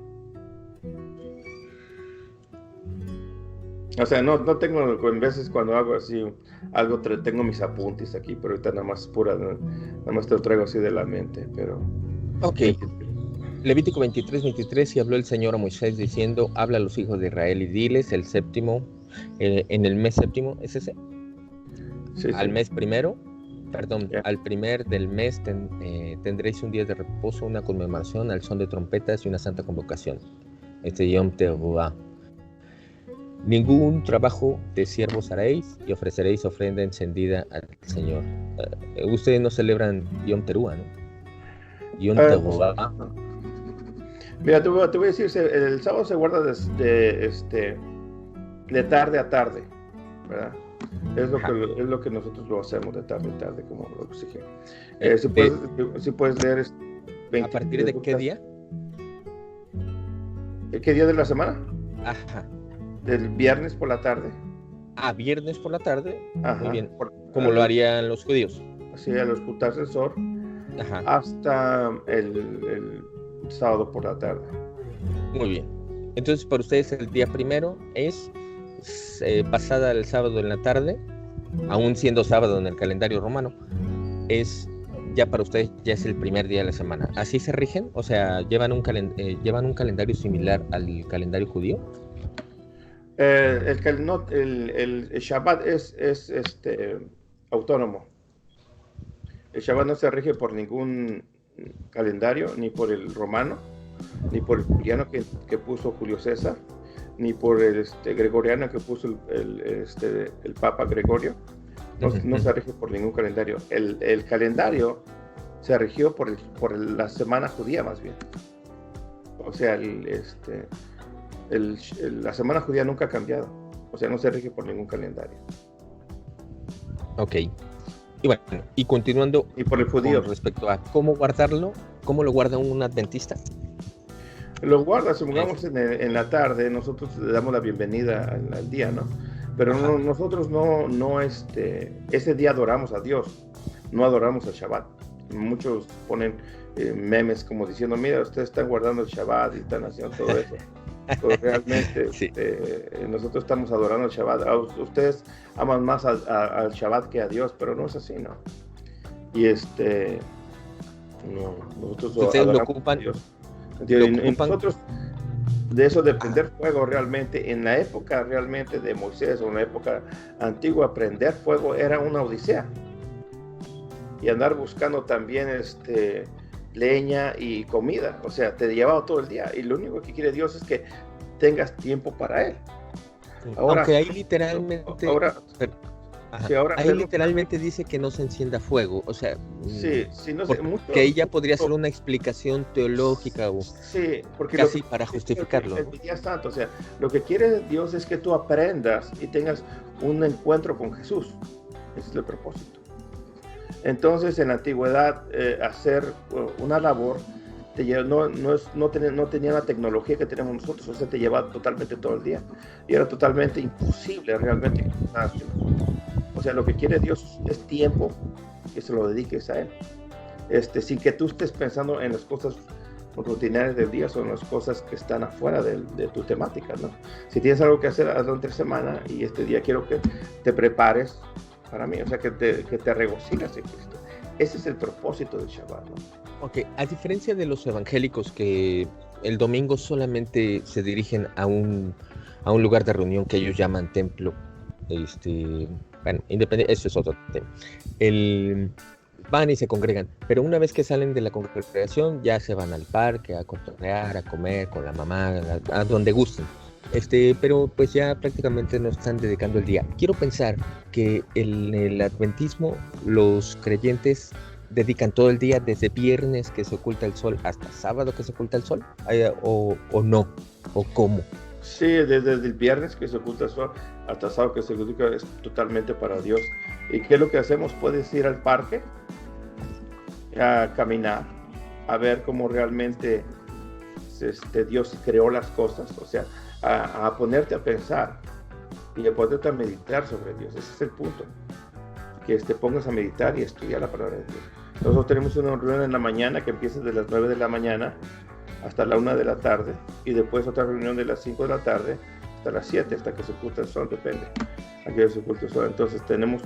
O sea, no tengo, en veces cuando hago así algo, tengo mis apuntes aquí, pero ahorita nada más te lo traigo así de la mente, pero... Ok. Levítico 23, y habló el Señor a Moisés diciendo, habla a los hijos de Israel y diles, el séptimo, en el mes séptimo, ¿es ese? Sí, al sí. Mes primero, perdón, al primer del mes tendréis un día de reposo, una conmemoración al son de trompetas y una santa convocación. Yom Teruah. Ningún trabajo de siervos haréis y ofreceréis ofrenda encendida al Señor. Ustedes no celebran Yom Teruah, ¿no? Yom Teruah. Mira, te voy a decir, el sábado se guarda de tarde a tarde, ¿verdad? Es lo que nosotros lo hacemos de tarde a tarde, como lo exige. Si puedes leer... ¿A partir de qué día? ¿Qué día de la semana? Ajá. Del viernes por la tarde. Viernes por la tarde. Ajá. Muy bien. Como lo harían los judíos. Sí, al ocultarse el sol. Ajá. Hasta el sábado por la tarde. Muy bien. Entonces, para ustedes el día primero es pasada el sábado en la tarde, aún siendo sábado en el calendario romano, es ya para ustedes ya es el primer día de la semana. ¿Así se rigen? O sea, ¿llevan un calendario similar al calendario judío? El Shabbat es autónomo. El Shabbat no se rige por ningún calendario, ni por el romano, ni por el juliano que puso Julio César, ni por el gregoriano que puso el Papa Gregorio. No se rige por ningún calendario. El calendario se rigió por la semana judía, más bien. O sea, la semana judía nunca ha cambiado. O sea, no se rige por ningún calendario. Ok. Y bueno, y continuando, y por el judío, con respecto a cómo guardarlo, ¿cómo lo guarda un adventista? Lo guarda, supongamos en la tarde, nosotros le damos la bienvenida al día, ¿no? Pero nosotros ese día adoramos a Dios, no adoramos al Shabbat. Muchos ponen memes como diciendo, mira, ustedes están guardando el Shabbat y están haciendo todo eso. Pero realmente sí. Nosotros estamos adorando el Shabbat. Ustedes aman más al Shabbat que a Dios, pero no es así, ¿no? Y no, nosotros ustedes lo ocupan. A Dios. Y nosotros, de eso de prender fuego realmente, en la época realmente de Moisés o en la época antigua, prender fuego era una odisea. Y andar buscando también leña y comida, o sea, te llevaba todo el día, y lo único que quiere Dios es que tengas tiempo para Él. Ahora, aunque ahí literalmente... ahí literalmente dice que no se encienda fuego, o sea, sí, no sé, que ella podría ser una explicación teológica o sí, porque casi para justificarlo. El día santo, o sea, lo que quiere Dios es que tú aprendas y tengas un encuentro con Jesús. Ese es el propósito. Entonces, en la antigüedad, hacer una labor no tenía la tecnología que tenemos nosotros, o sea, te llevaba totalmente todo el día y era totalmente imposible realmente. O sea, lo que quiere Dios es tiempo que se lo dediques a Él, sin que tú estés pensando en las cosas rutinarias del día, son las cosas que están afuera de tu temática, ¿no? Si tienes algo que hacer hazlo entre semana, y este día quiero que te prepares para mí, o sea, que te regocijas en Cristo. Ese es el propósito del Shabbat, ¿no? Ok, a diferencia de los evangélicos que el domingo solamente se dirigen a un lugar de reunión que ellos llaman templo. Bueno, independiente, eso es otro tema. Van y se congregan, pero una vez que salen de la congregación ya se van al parque a cotorrear, a comer con la mamá, a donde gusten. Pero pues ya prácticamente no están dedicando el día. Quiero pensar que en el adventismo los creyentes dedican todo el día desde viernes que se oculta el sol hasta sábado que se oculta el sol, o no, o cómo. Sí, desde el viernes que se oculta el sol hasta sábado que se oculta es totalmente para Dios. ¿Y qué es lo que hacemos? Puedes ir al parque a caminar, a ver cómo realmente Dios creó las cosas, o sea, a ponerte a pensar y a ponerte a meditar sobre Dios. Ese es el punto, que te pongas a meditar y estudiar la palabra de Dios. Nosotros tenemos una reunión en la mañana que empieza de las 9 de la mañana hasta la 1 de la tarde, y después otra reunión de las 5 de la tarde hasta las 7, hasta que se oculta el sol, depende a qué hora se oculta el sol. Entonces tenemos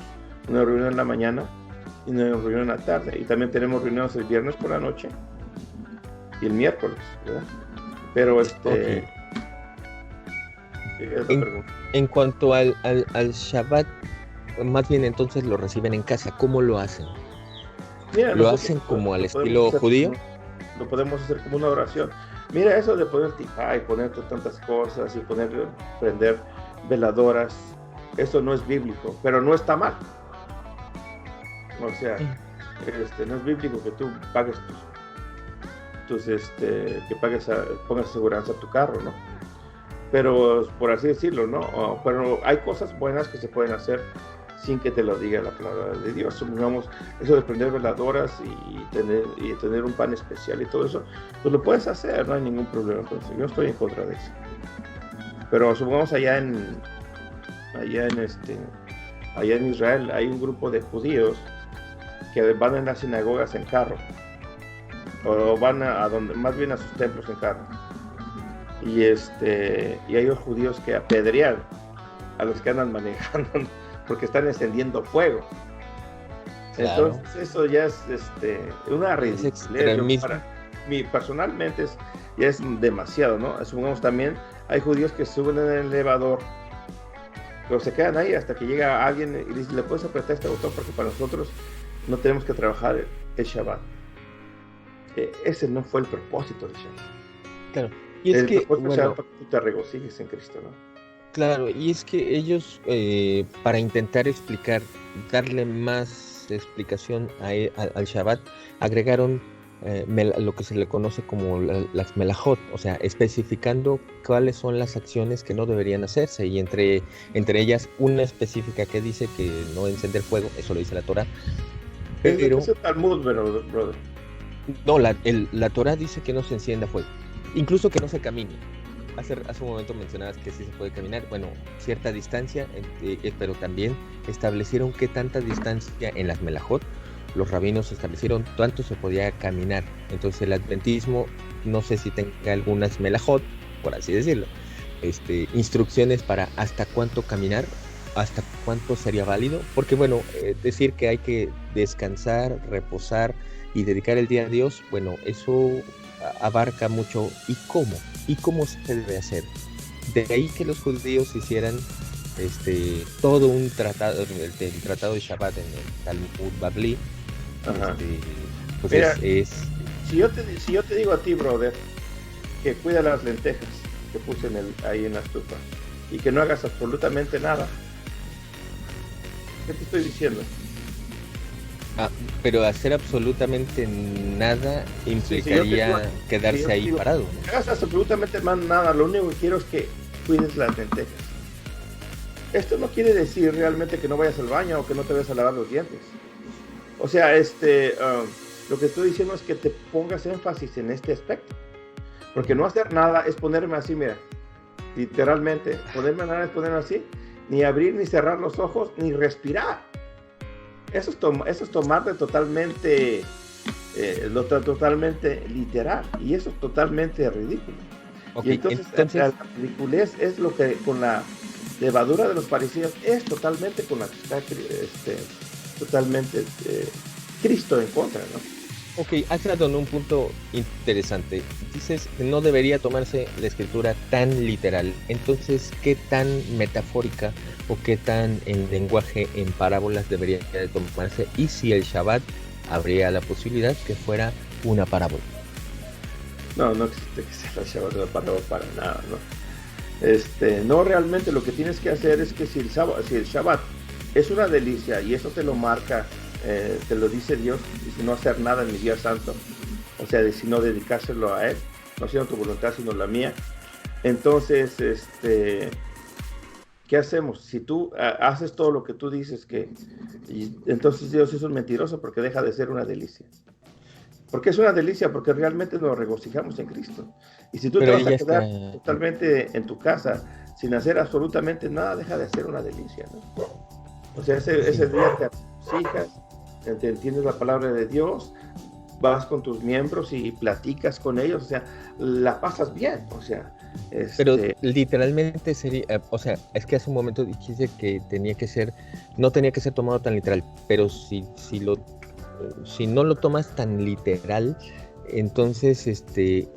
una reunión en la mañana y una reunión en la tarde, y también tenemos reuniones el viernes por la noche y el miércoles, ¿verdad? Pero Okay. En cuanto al Shabbat, más bien entonces lo reciben en casa. ¿Cómo lo hacen? Mira, ¿Lo hacen como al estilo judío? Lo podemos hacer como una oración. Mira, eso de poner tipá y poner tantas cosas y prender veladoras, eso no es bíblico, pero no está mal. O sea, no es bíblico que tú pagues pongas seguridad a tu carro, ¿no? Pero, por así decirlo, ¿no? Pero hay cosas buenas que se pueden hacer sin que te lo diga la palabra de Dios. Supongamos, eso de prender veladoras y tener un pan especial y todo eso, pues lo puedes hacer, no hay ningún problema. Entonces, yo estoy en contra de eso. Pero supongamos allá en Israel hay un grupo de judíos que van en las sinagogas en carro, o van más bien a sus templos en carro, y hay los judíos que apedrean a los que andan manejando porque están encendiendo fuego. Claro. Entonces eso ya es una ridiculez. Para mí personalmente ya es demasiado, ¿no? Supongamos también hay judíos que suben en el elevador, pero se quedan ahí hasta que llega alguien y dice, ¿le puedes apretar este botón? Porque para nosotros no tenemos que trabajar el Shabbat. Ese no fue el propósito del Shabbat. Claro. Y es que, bueno, para que tú te regocijes en Cristo, ¿no? Claro, y es que ellos, para intentar darle más explicación al Shabbat, agregaron lo que se le conoce como las melajot, o sea, especificando cuáles son las acciones que no deberían hacerse, y entre ellas una específica que dice que no encender fuego, eso lo dice la Torah. Pero es el Talmud, brother. No, la Torah dice que no se encienda fuego, incluso que no se camine. Hace un momento mencionabas que sí se puede caminar, bueno, cierta distancia, pero también establecieron qué tanta distancia en las melajot. Los rabinos establecieron cuánto se podía caminar. Entonces el adventismo, no sé si tenga algunas melajot, por así decirlo, instrucciones para hasta cuánto caminar, hasta cuánto sería válido, porque bueno, decir que hay que descansar, reposar y dedicar el día a Dios, bueno, eso abarca mucho. ¿Y cómo se debe hacer? De ahí que los judíos hicieran todo un tratado, el tratado de Shabbat en el Talmud Bavli. Pues mira, si yo te digo a ti, brother, que cuida las lentejas que puse ahí en la estufa y que no hagas absolutamente nada, ¿qué te estoy diciendo? Pero hacer absolutamente nada implicaría quedarse ahí parado, ¿no? No hagas absolutamente más nada, lo único que quiero es que cuides las lentejas. Esto no quiere decir realmente que no vayas al baño o que no te vayas a lavar los dientes. O sea, lo que estoy diciendo es que te pongas énfasis en este aspecto. Porque no hacer nada es ponerme así, mira, literalmente, ponerme nada es ponerme así, ni abrir ni cerrar los ojos, ni respirar. Eso es tomarte totalmente literal, y eso es totalmente ridículo. Okay, y entonces la ridiculez es lo que con la levadura de los fariseos es totalmente con la que está totalmente Cristo en contra, ¿no? Ok, has dado en un punto interesante. Dices que no debería tomarse la escritura tan literal. Entonces, ¿qué tan metafórica o qué tan en lenguaje en parábolas debería de tomarse? Y si el Shabbat habría la posibilidad que fuera una parábola. No, no existe que sea la Shabbat una parábola para nada, ¿no? No, realmente lo que tienes que hacer es que si el Shabbat es una delicia y eso te lo marca, te lo dice Dios, dice no hacer nada en mi día santo, o sea, si no dedicárselo a Él, no siendo tu voluntad sino la mía. Entonces, ¿qué hacemos? Si tú haces todo lo que tú dices entonces Dios es un mentiroso porque deja de ser una delicia. ¿Por qué es una delicia? Porque realmente nos regocijamos en Cristo. Y si tú te vas a quedar totalmente en tu casa sin hacer absolutamente nada, deja de ser una delicia, ¿no? O sea, ese día te regocijas, te entiendes la palabra de Dios, vas con tus miembros y platicas con ellos, o sea, la pasas bien, o sea. Pero literalmente sería, o sea, es que hace un momento dijiste que no tenía que ser tomado tan literal, pero si no lo tomas tan literal, entonces,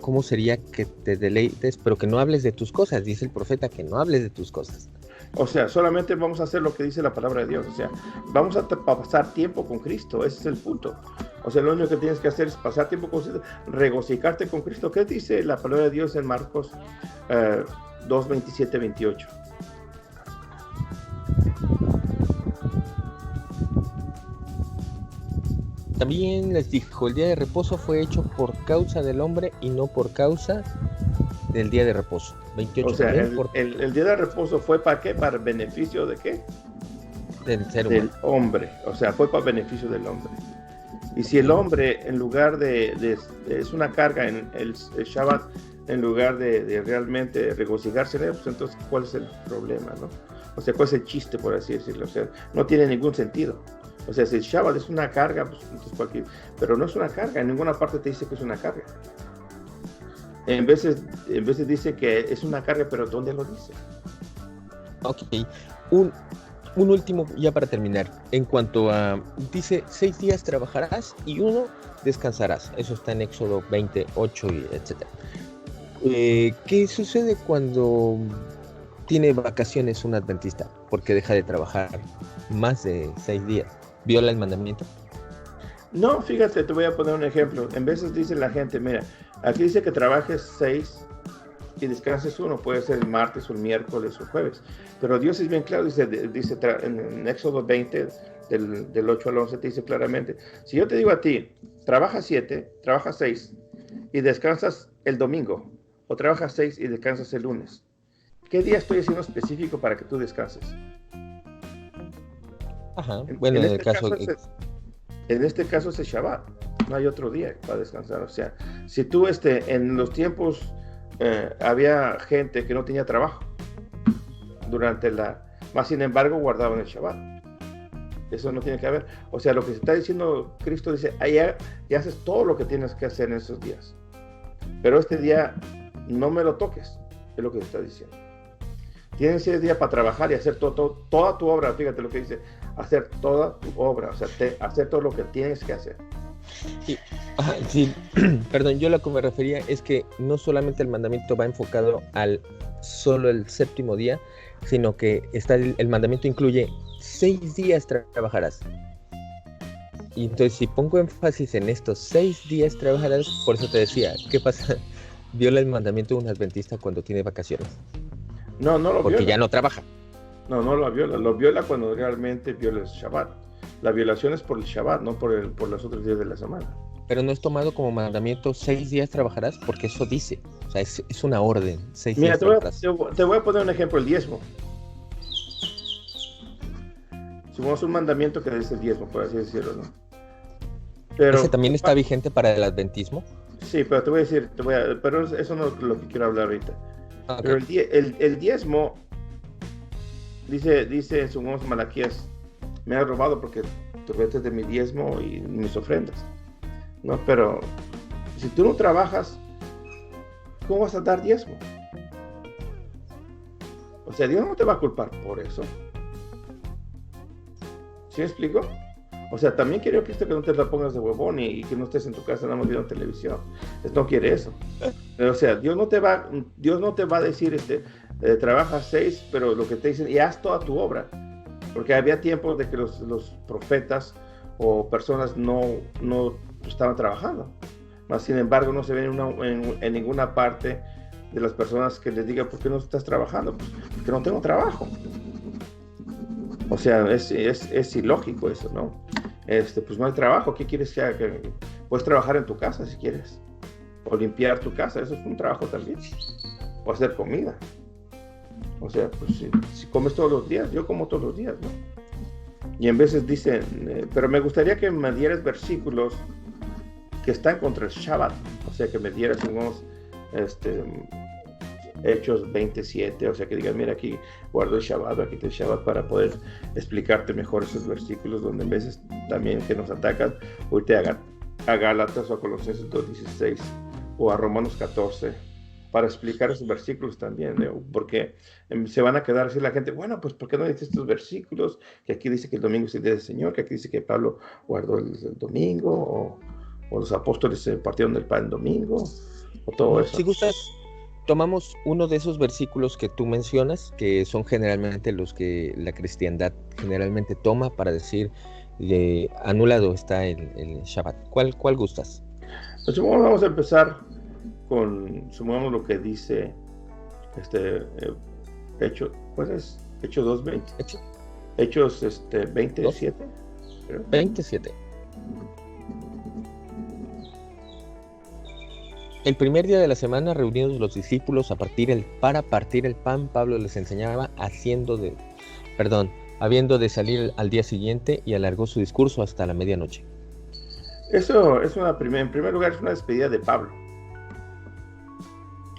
¿cómo sería que te deleites, pero que no hables de tus cosas? Dice el profeta que no hables de tus cosas. O sea, solamente vamos a hacer lo que dice la palabra de Dios, o sea, vamos a pasar tiempo con Cristo, ese es el punto. O sea, lo único que tienes que hacer es pasar tiempo con Cristo, regocijarte con Cristo. ¿Qué dice la palabra de Dios en Marcos 2, 27, 28? También les dijo, el día de reposo fue hecho por causa del hombre y no por causa del día de reposo. 28. O sea, el día de reposo fue ¿para qué? ¿Para beneficio de qué? Del ser humano. Del hombre, o sea, fue para beneficio del hombre. Y si el hombre, en lugar es una carga en el Shabbat, en lugar de realmente regocijarse en él, pues entonces, ¿cuál es el problema, no? O sea, ¿cuál es el chiste, por así decirlo? O sea, no tiene ningún sentido. O sea, si el Shabbat es una carga, pues entonces pero no es una carga, en ninguna parte te dice que es una carga. En veces dice que es una carga, pero ¿dónde lo dice? Ok, un último ya para terminar. En cuanto a, dice, 6 días trabajarás y 1 descansarás. Eso está en Éxodo 28, etc. ¿Qué sucede cuando tiene vacaciones un adventista? Porque deja de trabajar más de 6 días. ¿Viola el mandamiento? No, fíjate, te voy a poner un ejemplo. En veces dice la gente, mira, aquí dice que trabajes 6 y descanses 1, puede ser el martes o el miércoles o el jueves. Pero Dios es bien claro, dice en Éxodo 20, del 8 al 11, te dice claramente, si yo te digo a ti, trabaja 7, trabaja 6 y descansas el domingo, o trabajas 6 y descansas el lunes, ¿qué día estoy haciendo específico para que tú descanses? Ajá, bueno, en este caso es el Shabbat, no hay otro día para descansar. O sea, si tú en los tiempos había gente que no tenía trabajo más sin embargo guardaban el Shabbat. Eso no tiene que haber. O sea, lo que se está diciendo, Cristo dice, allá ya haces todo lo que tienes que hacer en esos días. Pero este día no me lo toques, es lo que se está diciendo. Tienes ese día para trabajar y hacer toda tu obra. Fíjate lo que dice, hacer toda tu obra, o sea, hacer todo lo que tienes que hacer. Sí, perdón, yo lo que me refería es que no solamente el mandamiento va enfocado al solo el séptimo día, sino que el mandamiento incluye 6 días trabajarás. Y entonces si pongo énfasis en estos 6 días trabajarás, por eso te decía, ¿qué pasa? ¿Viola el mandamiento de un adventista cuando tiene vacaciones? No lo viola. Porque ya no trabaja. No lo viola cuando realmente viola el Shabbat. La violación es por el Shabbat, no por los otros días de la semana. Pero no es tomado como mandamiento 6 días trabajarás, porque eso dice, o sea, es una orden. 6 Mira, días trabajarás. te voy a poner un ejemplo, el diezmo. Supongamos un mandamiento que es el diezmo, por así decirlo, ¿no? Pero, ¿ese también está vigente para el adventismo? Sí, pero te voy a decir, pero eso no es lo que quiero hablar ahorita. Okay. Pero el diezmo, dice en su Malaquías, me has robado porque te vete de mi diezmo y mis ofrendas. No, pero si tú no trabajas, ¿cómo vas a dar diezmo? O sea, Dios no te va a culpar por eso. ¿Sí me explico? O sea, también quiere Cristo que no te la pongas de huevón y que no estés en tu casa nada más viendo televisión. No quiere eso. O sea, Dios no te va a decir, trabaja 6, pero lo que te dicen, y haz toda tu obra. Porque había tiempos de que los profetas o personas no estaban trabajando. Mas, sin embargo, no se ve en ninguna parte de las personas que les diga, ¿por qué no estás trabajando? Pues, porque no tengo trabajo. O sea, es ilógico eso, ¿no? Pues no hay trabajo. ¿Qué quieres que haga? Puedes trabajar en tu casa si quieres. O limpiar tu casa, eso es un trabajo también. O hacer comida. O sea, pues si comes todos los días, yo como todos los días, ¿no? Y en veces dicen, pero me gustaría que me dieras versículos que están contra el Shabbat. O sea, que me dieras unos Hechos 27, o sea, que digas, mira, aquí guardo el Shabbat, aquí está el Shabbat, para poder explicarte mejor esos versículos donde en veces también que nos atacan. Hoy te hagan a Gálatas o a Colosenses 2:16 o a Romanos 14 para explicar esos versículos también, ¿no? Porque se van a quedar así la gente, bueno, pues ¿por qué no dice estos versículos? Que aquí dice que el domingo es el día del Señor, que aquí dice que Pablo guardó el domingo, o los apóstoles se partieron del pan el domingo, o todo eso. Si gustas, tomamos uno de esos versículos que tú mencionas, que son generalmente los que la cristiandad generalmente toma para decir anulado está el Shabbat. ¿Cuál gustas? Pues vamos a empezar con, supongamos lo que dice Hechos, ¿cuál es? Hechos 2:20. Hechos 27. 27. El primer día de la semana, reunidos los discípulos para partir el pan, Pablo les enseñaba habiendo de salir al día siguiente, y alargó su discurso hasta la medianoche. Eso es en primer lugar, es una despedida de Pablo.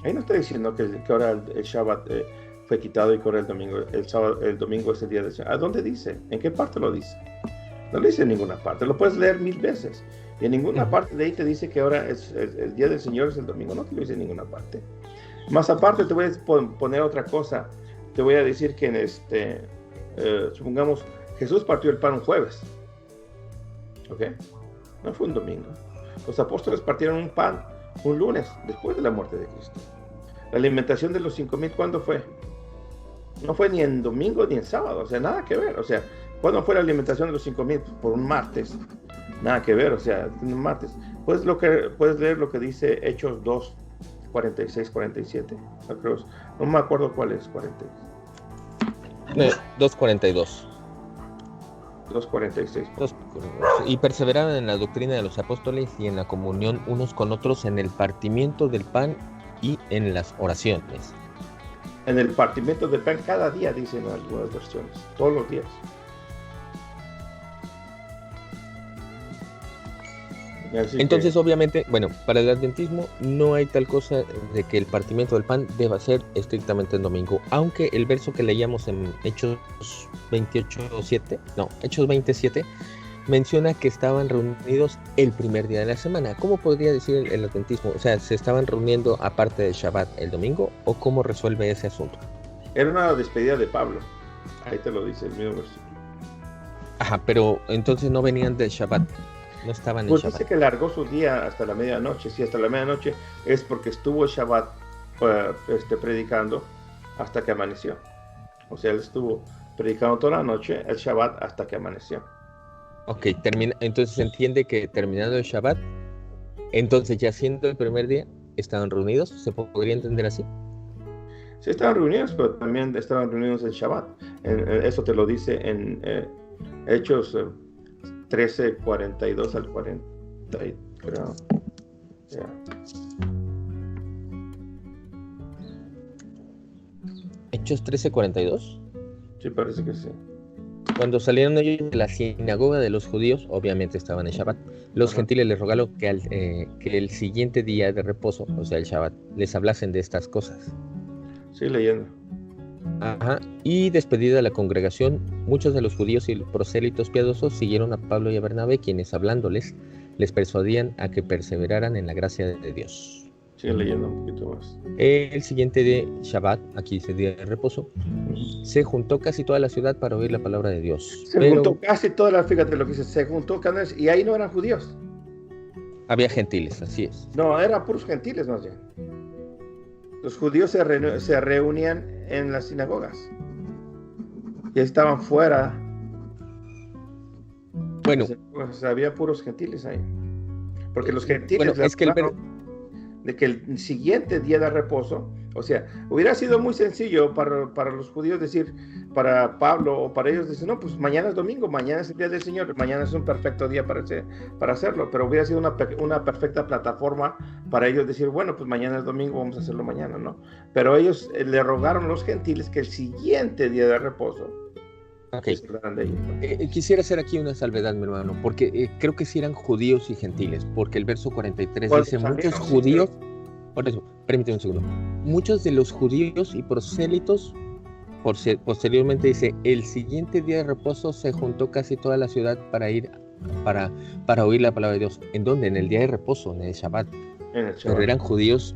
Ahí no está diciendo que ahora el Shabbat fue quitado y que ahora el domingo es el día del Señor. ¿A dónde dice? ¿En qué parte lo dice? No lo dice en ninguna parte, lo puedes leer 1000 veces. Y en ninguna parte de ahí te dice que ahora el día del Señor es el domingo. No te lo dice en ninguna parte. Más aparte te voy a poner otra cosa. Te voy a decir que supongamos, Jesús partió el pan un jueves. ¿Ok? No fue un domingo. Los apóstoles partieron un pan un lunes, después de la muerte de Cristo. La alimentación de los 5,000, ¿cuándo fue? No fue ni en domingo ni en sábado. O sea, nada que ver. O sea, ¿cuándo fue la alimentación de los 5,000? Por un martes. Nada que ver, o sea, un martes. Puedes leer lo que dice Hechos 2, 46, 47. No me acuerdo cuál es, 2:42. 2:46. Y perseveraban en la doctrina de los apóstoles y en la comunión unos con otros, en el partimiento del pan y en las oraciones. En el partimiento del pan cada día, dicen algunas versiones, todos los días. Entonces, obviamente, bueno, para el adventismo no hay tal cosa de que el partimiento del pan deba ser estrictamente el domingo, aunque el verso que leíamos en Hechos 27 menciona que estaban reunidos el primer día de la semana. ¿Cómo podría decir el adventismo? O sea, ¿se estaban reuniendo aparte del Shabbat el domingo, o cómo resuelve ese asunto? Era una despedida de Pablo. Ahí te lo dice el mismo versículo. Ajá, pero entonces no venían del Shabbat. No estaban en pues Shabbat. Dice que largó su día hasta la medianoche. Si hasta la medianoche es porque estuvo el Shabbat predicando hasta que amaneció. O sea, él estuvo predicando toda la noche el Shabbat hasta que amaneció. Ok, entonces se entiende que terminando el Shabbat, entonces ya siendo el primer día, estaban reunidos. ¿Se podría entender así? Sí, estaban reunidos, pero también estaban reunidos en Shabbat. Eso te lo dice en Hechos 13:42 al 40, creo. Yeah. Hechos 13:42. Sí, parece que sí. Cuando salieron ellos de la sinagoga de los judíos, obviamente estaban en Shabbat, los gentiles les rogaron que el siguiente día de reposo, o sea el Shabbat, les hablasen de estas cosas. Sí, leyendo. Ajá. Y despedida la congregación, muchos de los judíos y prosélitos piadosos siguieron a Pablo y a Bernabé, quienes hablándoles les persuadían a que perseveraran en la gracia de Dios. Sigue leyendo un poquito más. El siguiente de Shabbat, aquí dice día de reposo, se juntó casi toda la ciudad para oír la palabra de Dios. Juntó casi toda la, fíjate lo que dice, se juntó y ahí no eran judíos. Había gentiles, así es. No, eran puros gentiles más bien. Los judíos se reunían en las sinagogas y estaban fuera. Bueno, había puros gentiles ahí. Porque los gentiles, bueno, es que de que el siguiente día de reposo, o sea, hubiera sido muy sencillo para los judíos decir, para Pablo o para ellos decir, no, pues mañana es domingo, mañana es el día del Señor, mañana es un perfecto día para hacerlo, pero hubiera sido una perfecta plataforma para ellos decir, bueno, pues mañana es domingo, vamos a hacerlo mañana, ¿no? Pero ellos le rogaron a los gentiles que el siguiente día de reposo se hablaran de ellos, ¿no? Quisiera hacer aquí una salvedad, mi hermano, porque creo que sí eran judíos y gentiles, porque el verso 43 dice, muchos judíos, por eso, permíteme un segundo, muchos de los judíos y prosélitos, posteriormente dice, el siguiente día de reposo se juntó casi toda la ciudad para oír la palabra de Dios. ¿En dónde? En el día de reposo, en el Shabbat. Pero eran judíos,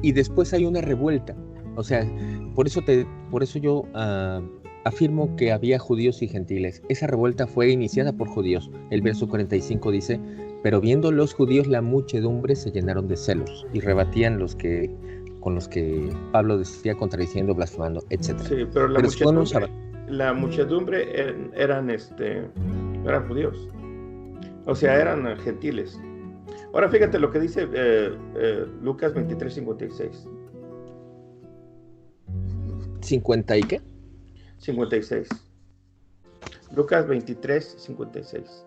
y después hay una revuelta, o sea, por eso yo afirmo que había judíos y gentiles. Esa revuelta fue iniciada por judíos. El verso 45 dice, pero viendo los judíos la muchedumbre se llenaron de celos y rebatían con los que Pablo decía, contradiciendo, blasfemando, etc. Sí, pero la muchedumbre eran judíos. O sea, eran gentiles. Ahora fíjate lo que dice Lucas 23:56. ¿50 y qué? 56. Lucas 23:56.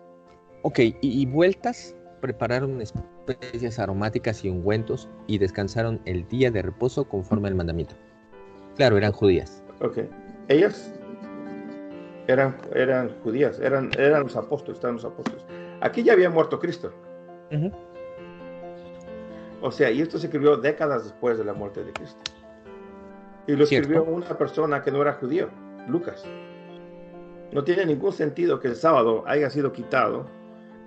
Ok, y vueltas, prepararon especies aromáticas y ungüentos y descansaron el día de reposo conforme al mandamiento. Claro, eran judías. Ok, ellas eran judías, eran los apóstoles, estaban los apóstoles. Aquí ya había muerto Cristo. Uh-huh. O sea, y esto se escribió décadas después de la muerte de Cristo. Y lo escribió una persona que no era judío, Lucas. No tiene ningún sentido que el sábado haya sido quitado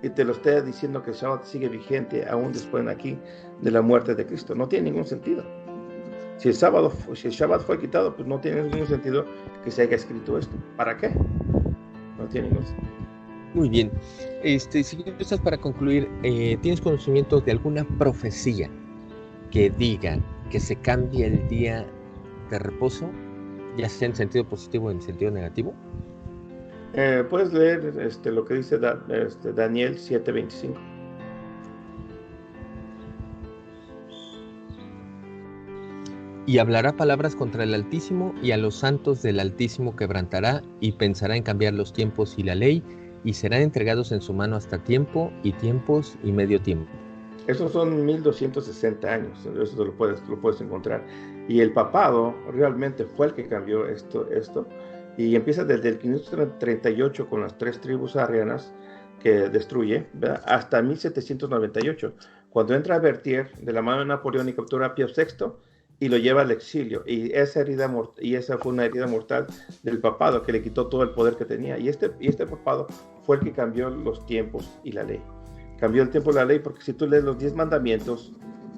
y te lo esté diciendo que el sábado sigue vigente aún después de aquí de la muerte de Cristo. No tiene ningún sentido. Si el Shabbat fue quitado, pues no tiene ningún sentido que se haya escrito esto. ¿Para qué? No tiene ningún sentido. Muy bien. Si estás para concluir, ¿tienes conocimiento de alguna profecía que diga que se cambie el día de reposo, ya sea en sentido positivo o en sentido negativo? Puedes leer lo que dice Daniel 7:25. Y hablará palabras contra el Altísimo, y a los santos del Altísimo quebrantará, y pensará en cambiar los tiempos y la ley, y serán entregados en su mano hasta tiempo, y tiempos, y medio tiempo. Esos son 1260 años, eso lo puedes encontrar. Y el papado realmente fue el que cambió esto. Y empieza desde el 538 con las 3 tribus arrianas que destruye, ¿verdad? Hasta 1798, cuando entra a Berthier de la mano de Napoleón y captura a Pío VI y lo lleva al exilio. Y esa fue una herida mortal del papado que le quitó todo el poder que tenía. Y este papado fue el que cambió los tiempos y la ley. Cambió el tiempo y la ley porque si tú lees los 10 mandamientos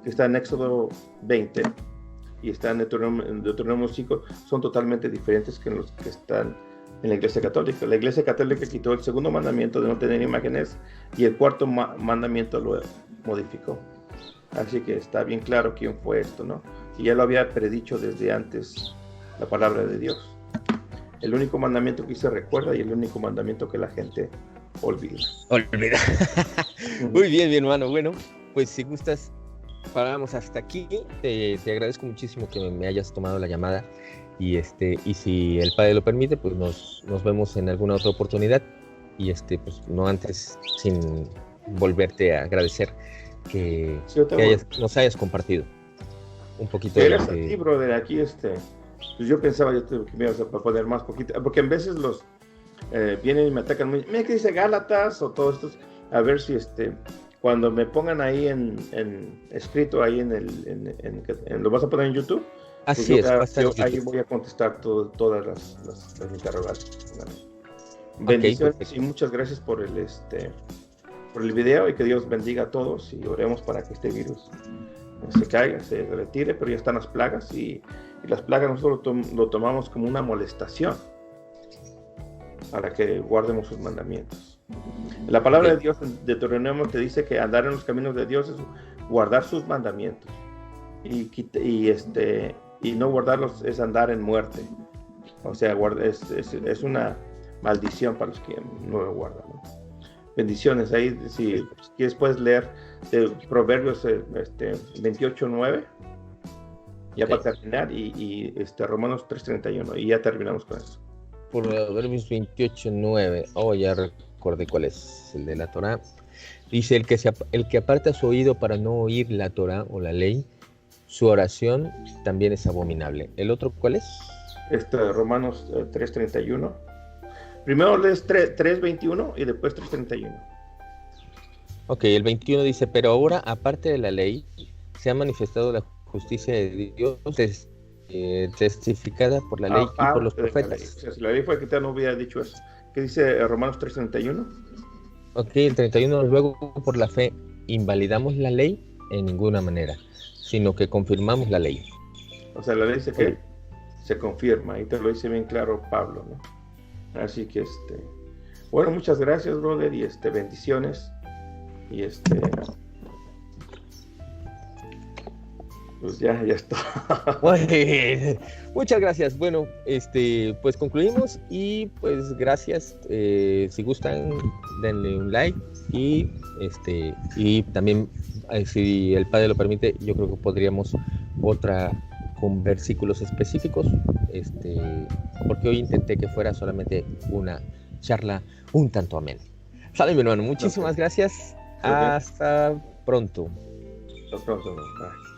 que están en Éxodo 20 y están en Deuteronomio 5, son totalmente diferentes que los que están en la Iglesia Católica. La Iglesia Católica quitó el segundo mandamiento de no tener imágenes y el cuarto mandamiento lo modificó. Así que está bien claro quién fue esto, ¿no? Y ya lo había predicho desde antes la palabra de Dios. El único mandamiento que se recuerda y el único mandamiento que la gente olvida. Muy bien, mi hermano. Bueno, pues si gustas, paramos hasta aquí. Te agradezco muchísimo que me hayas tomado la llamada. Y si el Padre lo permite, pues nos vemos en alguna otra oportunidad. Y pues no antes sin volverte a agradecer que nos hayas compartido un poquito de aquí, brother, aquí pues yo pensaba que me ibas a poner más poquito, porque en veces los vienen y me atacan muy, mira que dice Gálatas o todo esto, a ver si cuando me pongan ahí en escrito ahí lo vas a poner en YouTube. Así pues es, ahí voy a contestar todas las interrogantes. Bendiciones, okay, y muchas gracias por el video y que Dios bendiga a todos y oremos para que este virus se caiga, se retire, pero ya están las plagas y las plagas nosotros lo tomamos como una molestación para que guardemos sus mandamientos. La palabra de Dios en Deuteronomio te dice que andar en los caminos de Dios es guardar sus mandamientos y no guardarlos es andar en muerte. O sea, es una maldición para los que no lo guardan, ¿no? Bendiciones. Ahí, si quieres, puedes leer de Proverbios 28:9, ya para terminar, y Romanos 3:31, y ya terminamos con eso. Proverbios 28:9. Ya recordé cuál es el de la Torá. Dice: el que aparta su oído para no oír la Torá o la ley, su oración también es abominable. ¿El otro cuál es? Romanos 3:31. Primero lees 3:21 y después 3:31. Ok, el 21 dice: pero ahora, aparte de la ley, se ha manifestado la justicia de Dios, testificada por la ley y por los profetas. O sea, si la ley fue quitada, no hubiera dicho eso. ¿Qué dice Romanos 3:31? Ok, el 31: luego por la fe invalidamos la ley en ninguna manera, sino que confirmamos la ley. O sea, la ley dice que se confirma, y te lo dice bien claro Pablo, ¿no? Así que bueno, muchas gracias, brother, y bendiciones, y pues ya está. Bueno, muchas gracias. Bueno, pues concluimos, y pues gracias. Si gustan, denle un like, y también, si el Padre lo permite, yo creo que podríamos otra con versículos específicos, porque hoy intenté que fuera solamente una charla un tanto amena. Sale, mi hermano, muchísimas gracias. Hasta pronto. Hasta pronto. Bye.